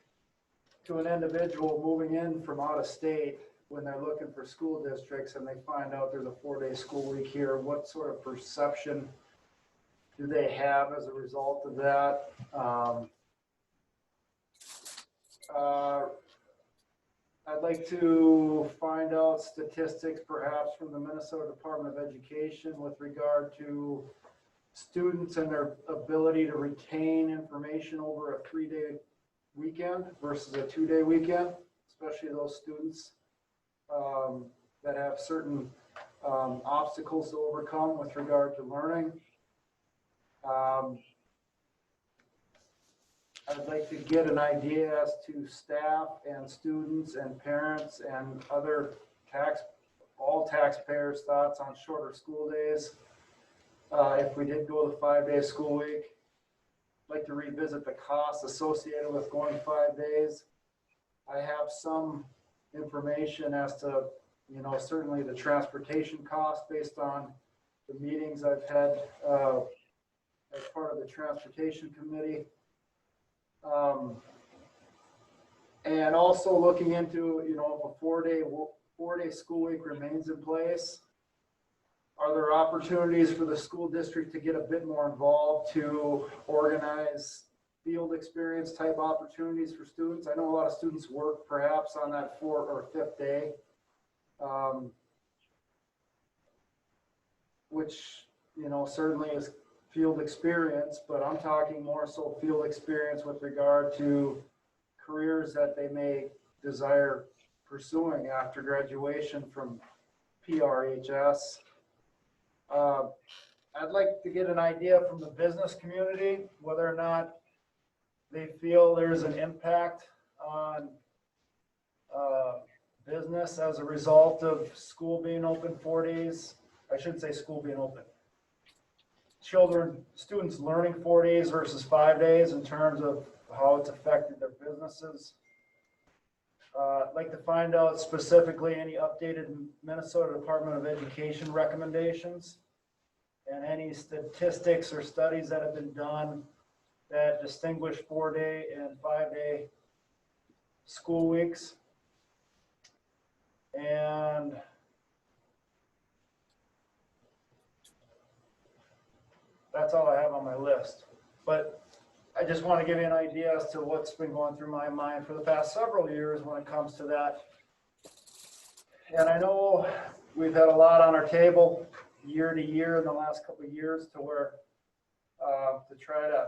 to an individual moving in from out of state when they're looking for school districts and they find out there's a 4-day school week here? What sort of perception do they have as a result of that? I'd like to find out statistics perhaps from the Minnesota Department of Education with regard to students and their ability to retain information over a 3-day weekend versus a 2-day weekend, especially those students that have certain obstacles to overcome with regard to learning. I'd like to get an idea as to staff and students and parents and other all taxpayers' thoughts on shorter school days. If we did go the 5-day school week, I'd like to revisit the costs associated with going 5 days. I have some information as to, certainly the transportation costs based on the meetings I've had as part of the transportation committee. And also looking into, if a 4-day school week remains in place, are there opportunities for the school district to get a bit more involved to organize field experience type opportunities for students? I know a lot of students work perhaps on that 4th or 5th day, which, certainly is field experience, but I'm talking more so field experience with regard to careers that they may desire pursuing after graduation from PRHS. I'd like to get an idea from the business community whether or not they feel there's an impact on business as a result of school being open 4 days. I shouldn't say school being open. Students learning 4 days versus 5 days in terms of how it's affected their businesses. I'd like to find out specifically any updated Minnesota Department of Education recommendations and any statistics or studies that have been done that distinguish 4-day and 5-day school weeks. And that's all I have on my list. But I just want to give you an idea as to what's been going through my mind for the past several years when it comes to that. And I know we've had a lot on our table year to year in the last couple of years to where to try to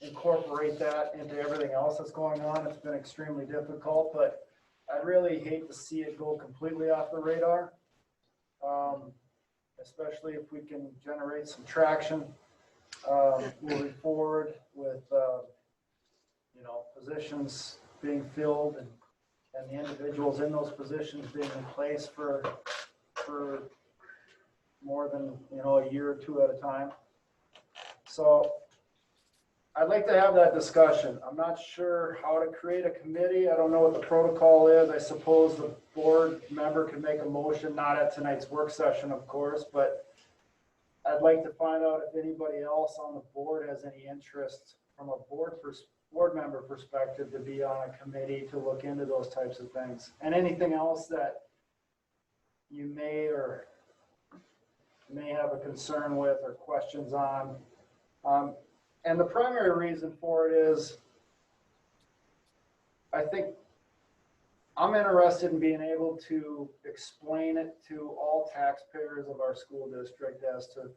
incorporate that into everything else that's going on. It's been extremely difficult, but I really hate to see it go completely off the radar, especially if we can generate some traction moving forward with positions being filled and the individuals in those positions being in place for more than a year or two at a time. So I'd like to have that discussion. I'm not sure how to create a committee. I don't know what the protocol is. I suppose the board member can make a motion, not at tonight's work session, of course, but I'd like to find out if anybody else on the board has any interest from a board member perspective to be on a committee to look into those types of things. And anything else that you may have a concern with or questions on. And the primary reason for it is, I think I'm interested in being able to explain it to all taxpayers of our school district as to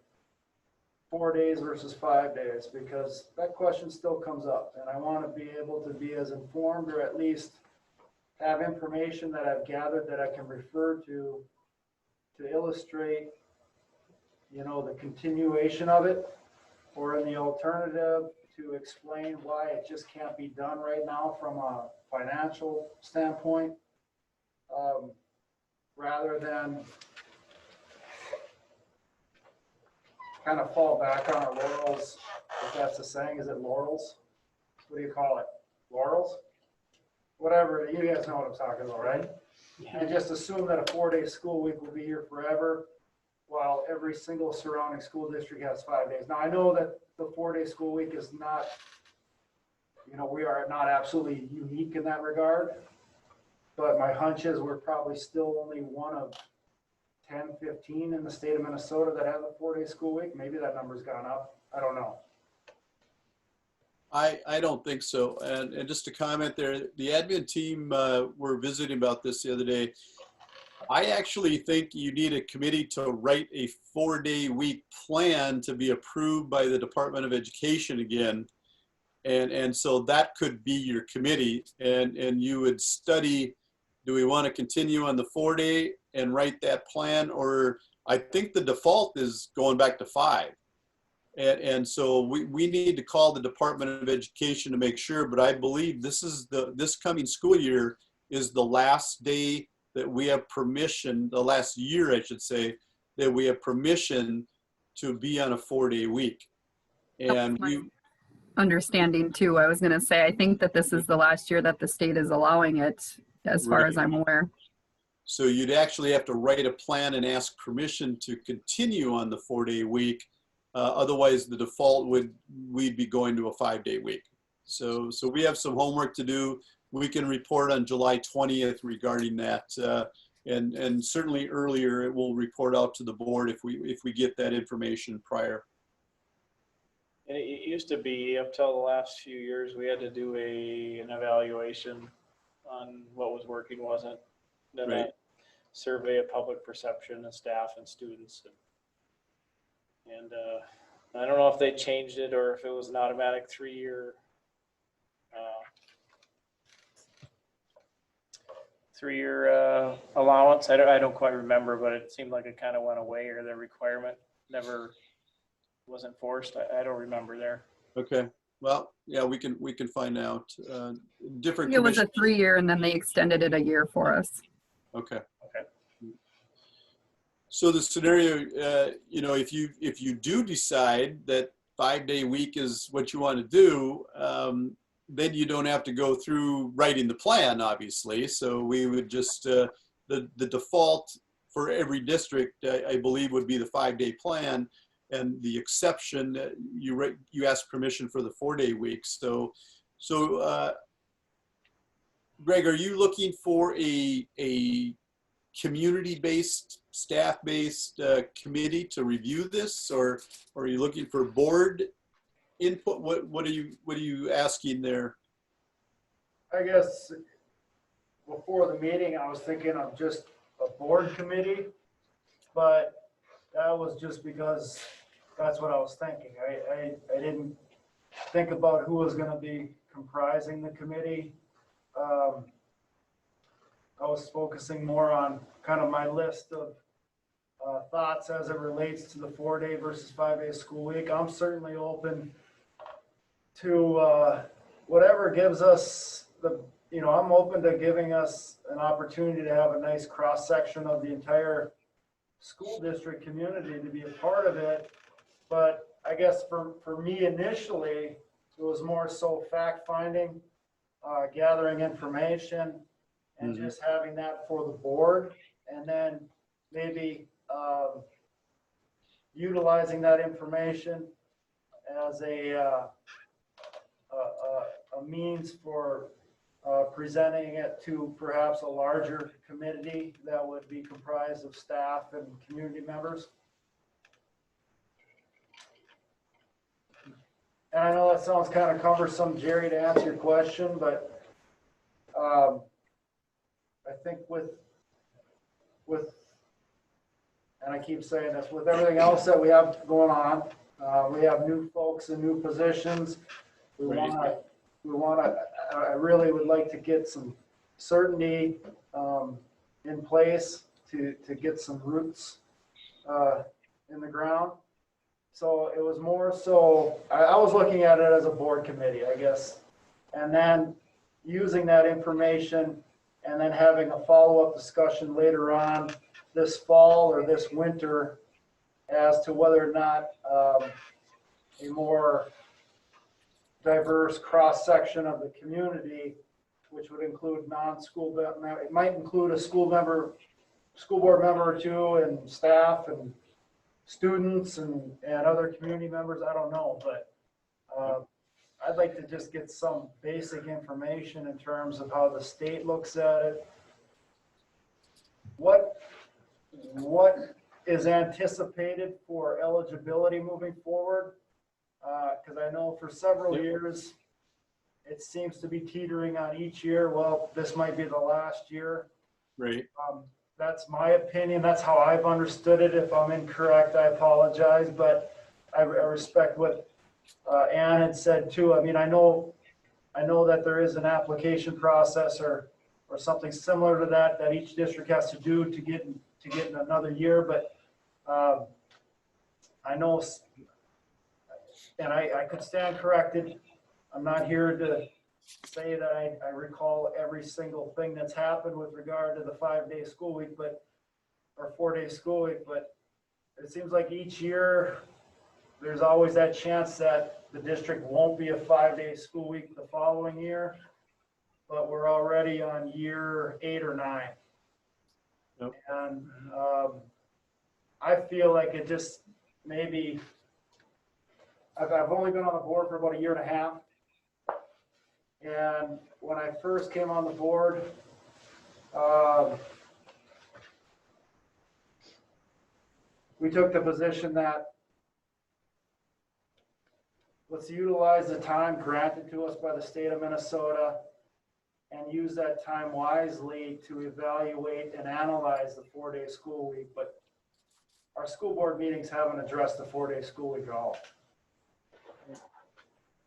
4 days versus 5 days, because that question still comes up, and I want to be able to be as informed, or at least have information that I've gathered that I can refer to illustrate, you know, the continuation of it, or in the alternative, to explain why it just can't be done right now from a financial standpoint, rather than kind of fall back on our laurels, if that's the saying. Is it laurels? What do you call it? Laurels? Whatever, you guys know what I'm talking about, right? And just assume that a 4-day school week will be here forever, while every single surrounding school district has 5 days. Now, I know that the 4-day school week is not, you know, we are not absolutely unique in that regard, but my hunch is we're probably still only one of 10, 15 in the state of Minnesota that have a 4-day school week. Maybe that number's gone up. I don't know. I don't think so. And just to comment there, the admin team were visiting about this the other day. I actually think you need a committee to write a 4-day week plan to be approved by the Department of Education again. And so that could be your committee, and you would study, do we want to continue on the 4-day and write that plan? Or I think the default is going back to 5. And so we need to call the Department of Education to make sure, but I believe this coming school year is the last day that we have permission, the last year, I should say, that we have permission to be on a 4-day week. And we, Understanding too, I was going to say, I think that this is the last year that the state is allowing it, as far as I'm aware. so you'd actually have to write a plan and ask permission to continue on the 4-day week. Otherwise, the default we'd be going to a 5-day week. So we have some homework to do. We can report on July 20th regarding that, and certainly earlier it will report out to the board if we get that information prior. And it used to be, up till the last few years, we had to do an evaluation on what was working, wasn't. Then Right. a survey of public perception of staff and students. And I don't know if they changed it or if it was an automatic 3-year allowance. I don't quite remember, but it seemed like it kind of went away, or the requirement never was enforced. I don't remember there. Okay. Well, yeah, we can find out. Different. It was a 3-year, and then they extended it a year for us. Okay. Okay. So the scenario, you know, if you do decide that 5-day week is what you want to do, then you don't have to go through writing the plan, obviously. So we would just, the default for every district, I believe, would be the 5-day plan. And the exception, you ask permission for the 4-day week. So Greg, are you looking for a community-based, staff-based committee to review this, or are you looking for board input? What are you asking there? I guess before the meeting, I was thinking of just a board committee, but that was just because that's what I was thinking. I didn't think about who was going to be comprising the committee. I was focusing more on kind of my list of thoughts as it relates to the 4-day versus 5-day school week. I'm certainly open to whatever gives us I'm open to giving us an opportunity to have a nice cross section of the entire school district community to be a part of it. But I guess for me initially, it was more so fact finding, gathering information, and just having that for the board, and then maybe utilizing that information as a means for presenting it to perhaps a larger committee that would be comprised of staff and community members. And I know that sounds kind of cumbersome, Jerry, to answer your question, but I think with, and I keep saying this, with everything else that we have going on, We have new folks in new positions. I really would like to get some certainty in place to get some roots in the ground. So it was more so, I was looking at it as a board committee, I guess. And then using that information and then having a follow-up discussion later on this fall or this winter as to whether or not a more diverse cross-section of the community, which would include non-school, it might include a school board member or two, and staff and students and other community members, I don't know, but I'd like to just get some basic information in terms of how the state looks at it. What is anticipated for eligibility moving forward? Because I know for several years, it seems to be teetering on each year. Well, this might be the last year. Right. That's my opinion. That's how I've understood it. If I'm incorrect, I apologize, but I respect what Ann had said too. I mean, I know that there is an application process or something similar to that each district has to do to get in another year, but I know, and I could stand corrected. I'm not here to say that I recall every single thing that's happened with regard to the 5-day school week, or 4-day school week, but it seems like each year there's always that chance that the district won't be a 5-day school week the following year, but we're already on year 8 or 9. Yep. And I feel like it just maybe, I've only been on the board for about 1.5 years. And when I first came on the board, we took the position that let's utilize the time granted to us by the state of Minnesota and use that time wisely to evaluate and analyze the 4-day school week. But our school board meetings haven't addressed the 4-day school week at all.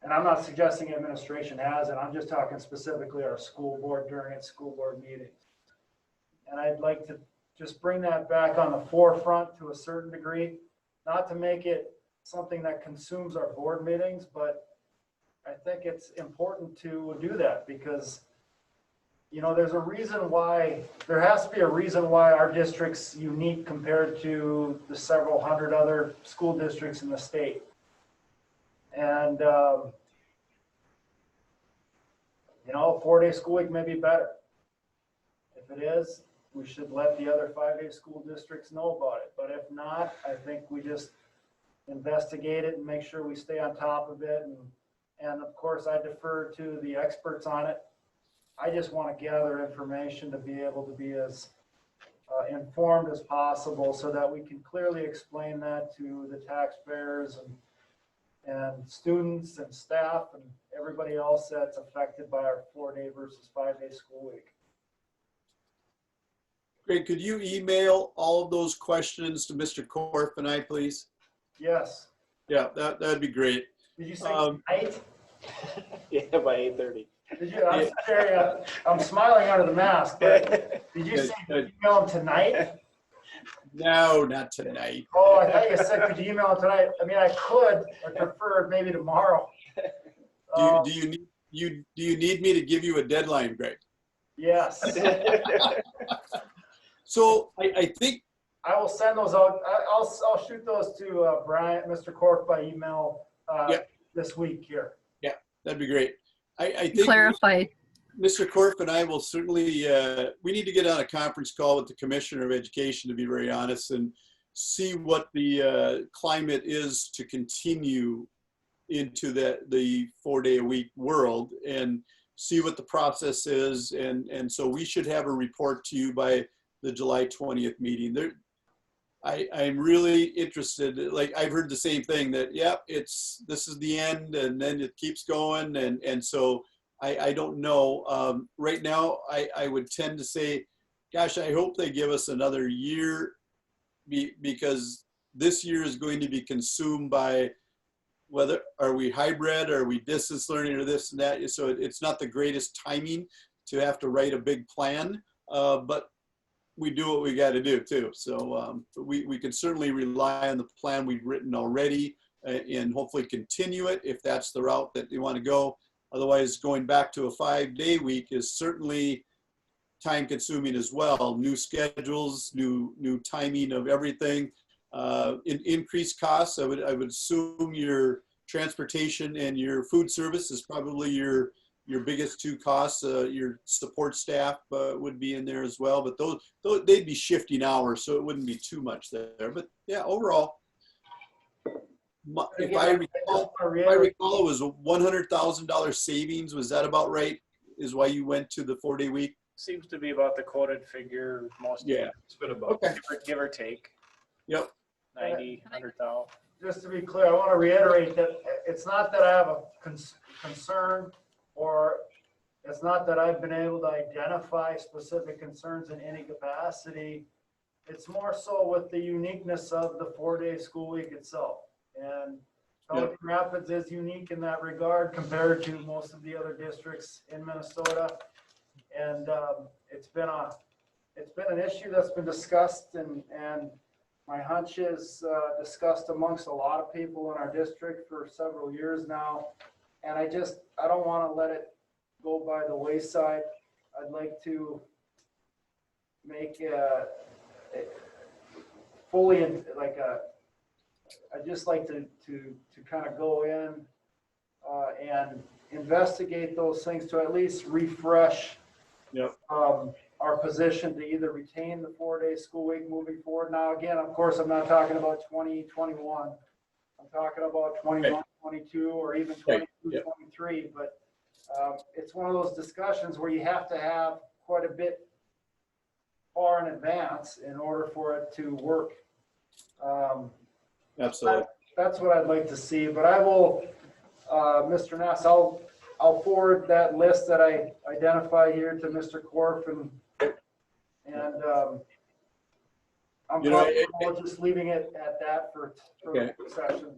And I'm not suggesting administration has, and I'm just talking specifically our school board during its school board meetings. And I'd like to just bring that back on the forefront to a certain degree, not to make it something that consumes our board meetings, but I think it's important to do that because, you know, there's a reason why, there has to be a reason why our district's unique compared to the several hundred other school districts in the state. And, you know, a 4-day school week may be better. If it is, we should let the other 5-day school districts know about it. But if not, I think we just investigate it and make sure we stay on top of it. And of course, I defer to the experts on it. I just want to gather information to be able to be as informed as possible so that we can clearly explain that to the taxpayers and students and staff and everybody else that's affected by our 4-day versus 5-day school week. Great. Could you email all of those questions to Mr. Korf and I, please? Yes. Yeah, that'd be great. Did you say tonight? Yeah, by 8:30. Did you? I'm sorry, I'm smiling under the mask, but did you say email them tonight? No, not tonight. Oh, I thought you said, could you email them tonight? I mean, I could. I prefer maybe tomorrow. Do you need me to give you a deadline, Greg? Yes. So I think I will send those out. I'll shoot those to Brian, Mr. Korf by email this week here. Yeah, that'd be great. I think Clarify. Mr. Korf and I will certainly, we need to get on a conference call with the Commissioner of Education, to be very honest, and see what the climate is to continue into the 4-day-a-week world and see what the process is. And so we should have a report to you by the July 20th meeting. I'm really interested. Like, I've heard the same thing that, yeah, this is the end, and then it keeps going. And so I don't know. Right now, I would tend to say, gosh, I hope they give us another year because this year is going to be consumed by whether, are we hybrid, are we distance learning or this and that? So it's not the greatest timing to have to write a big plan, but we do what we got to do too. So we can certainly rely on the plan we've written already and hopefully continue it if that's the route that you want to go. Otherwise, going back to a 5-day week is certainly time consuming as well. New schedules, new timing of everything. Increased costs. I would assume your transportation and your food service is probably your biggest two costs. Your support staff would be in there as well, but those they'd be shifting hours, so it wouldn't be too much there. But yeah, overall, if I recall, it was a $100,000 savings. Was that about right? Is why you went to the 4-day week? Seems to be about the quoted figure most. Yeah, It's been about. okay. Give or take. Yep. 90, 100,000. Just to be clear, I want to reiterate that it's not that I have a concern, or it's not that I've been able to identify specific concerns in any capacity. It's more so with the uniqueness of the 4-day school week itself. And Pelican Rapids is unique in that regard compared to most of the other districts in Minnesota. And it's been an issue that's been discussed, and my hunch is discussed amongst a lot of people in our district for several years now. And I don't want to let it go by the wayside. I'd like to make I'd just like to kind of go in and investigate those things to at least refresh our position to either retain the 4-day school week moving forward. Now, again, of course, I'm not talking about 2021. I'm talking about 21, 22, or even 22, 23. But it's one of those discussions where you have to have quite a bit far in advance in order for it to work. Absolutely. That's what I'd like to see. But I will, Mr. Nass, I'll forward that list that I identify here to Mr. Korf, and I'm comfortable just leaving it at that for the session.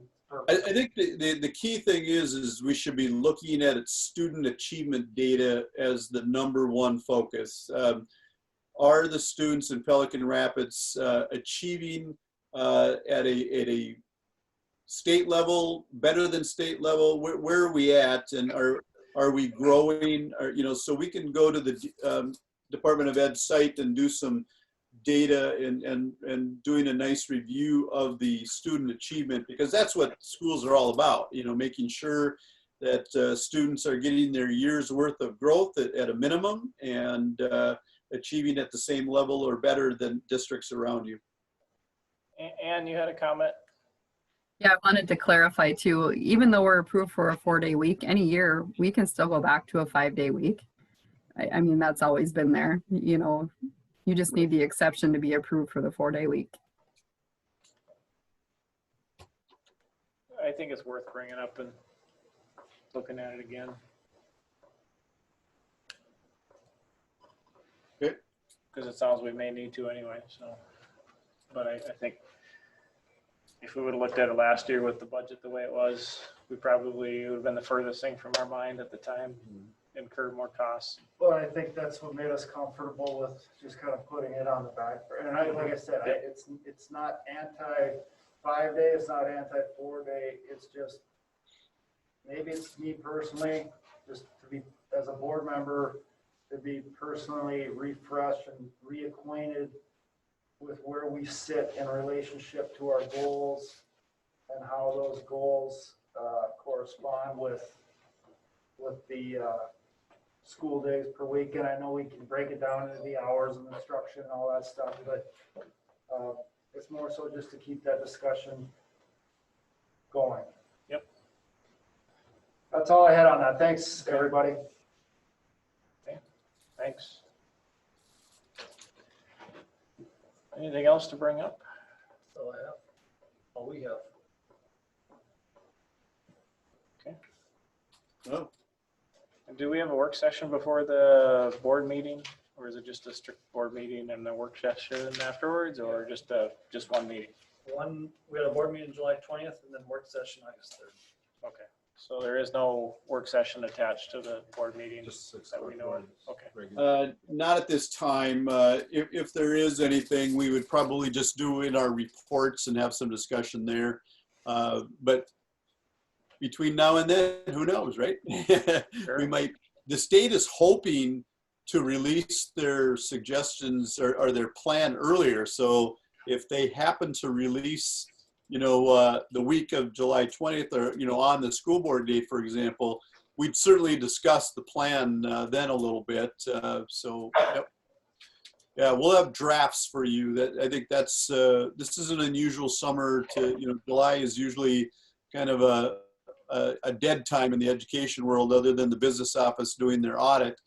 I think the key thing is we should be looking at student achievement data as the #1 focus. Are the students in Pelican Rapids achieving at a state level, better than state level? Where are we at, and are we growing? Or, so we can go to the Department of Ed site and do some data and doing a nice review of the student achievement, because that's what schools are all about, making sure that students are getting their year's worth of growth at a minimum and achieving at the same level or better than districts around you. Ann, you had a comment? Yeah, I wanted to clarify too, even though we're approved for a 4-day week, any year, we can still go back to a 5-day week. I mean, that's always been there, you just need the exception to be approved for the 4-day week. I think it's worth bringing up and looking at it again. Okay. Because it sounds we may need to anyway, so. But I think if we would have looked at it last year with the budget the way it was, it would have been the furthest thing from our mind at the time, incur more costs. Well, I think that's what made us comfortable with just kind of putting it on the back. And like I said, it's not anti-5-day, it's not anti-4-day. It's just, maybe it's me personally, just to be, as a board member, to be personally refreshed and reacquainted with where we sit in relationship to our goals and how those goals correspond with the school days per week. And I know we can break it down into the hours of instruction and all that stuff, but it's more so just to keep that discussion going. Yep. That's all I had on that. Thanks, everybody. Okay. Thanks. Anything else to bring up? So I have, all we have. Okay. Oh. Do we have a work session before the board meeting, or is it just a strict board meeting and a work session afterwards, or just one meeting? we had a board meeting July 20th and then work session August 3rd. Okay, so there is no work session attached to the board meeting that we know of? Okay. Not at this time. If there is anything, we would probably just do in our reports and have some discussion there. But between now and then, who knows, right? We might, the state is hoping to release their suggestions or their plan earlier. So if they happen to release, the week of July 20th or, on the school board day, for example, we'd certainly discuss the plan then a little bit. Yep. Yeah, we'll have drafts for you. That I think that's, this is an unusual summer to, July is usually kind of a dead time in the education world other than the business office doing their audit.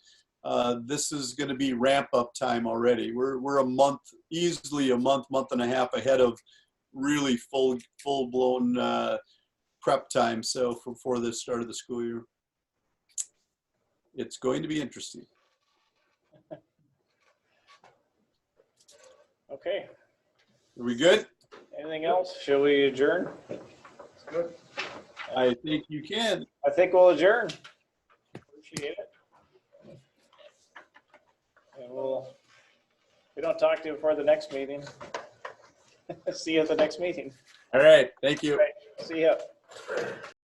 This is going to be ramp up time already. We're a month, easily a month and a half ahead of really full blown prep time. So for the start of the school year, it's going to be interesting. Okay. Are we good? Anything else? Shall we adjourn? It's good. I think you can. I think we'll adjourn. Appreciate it. And we don't talk to you before the next meeting. See you at the next meeting. All right. Thank you. All right, see ya.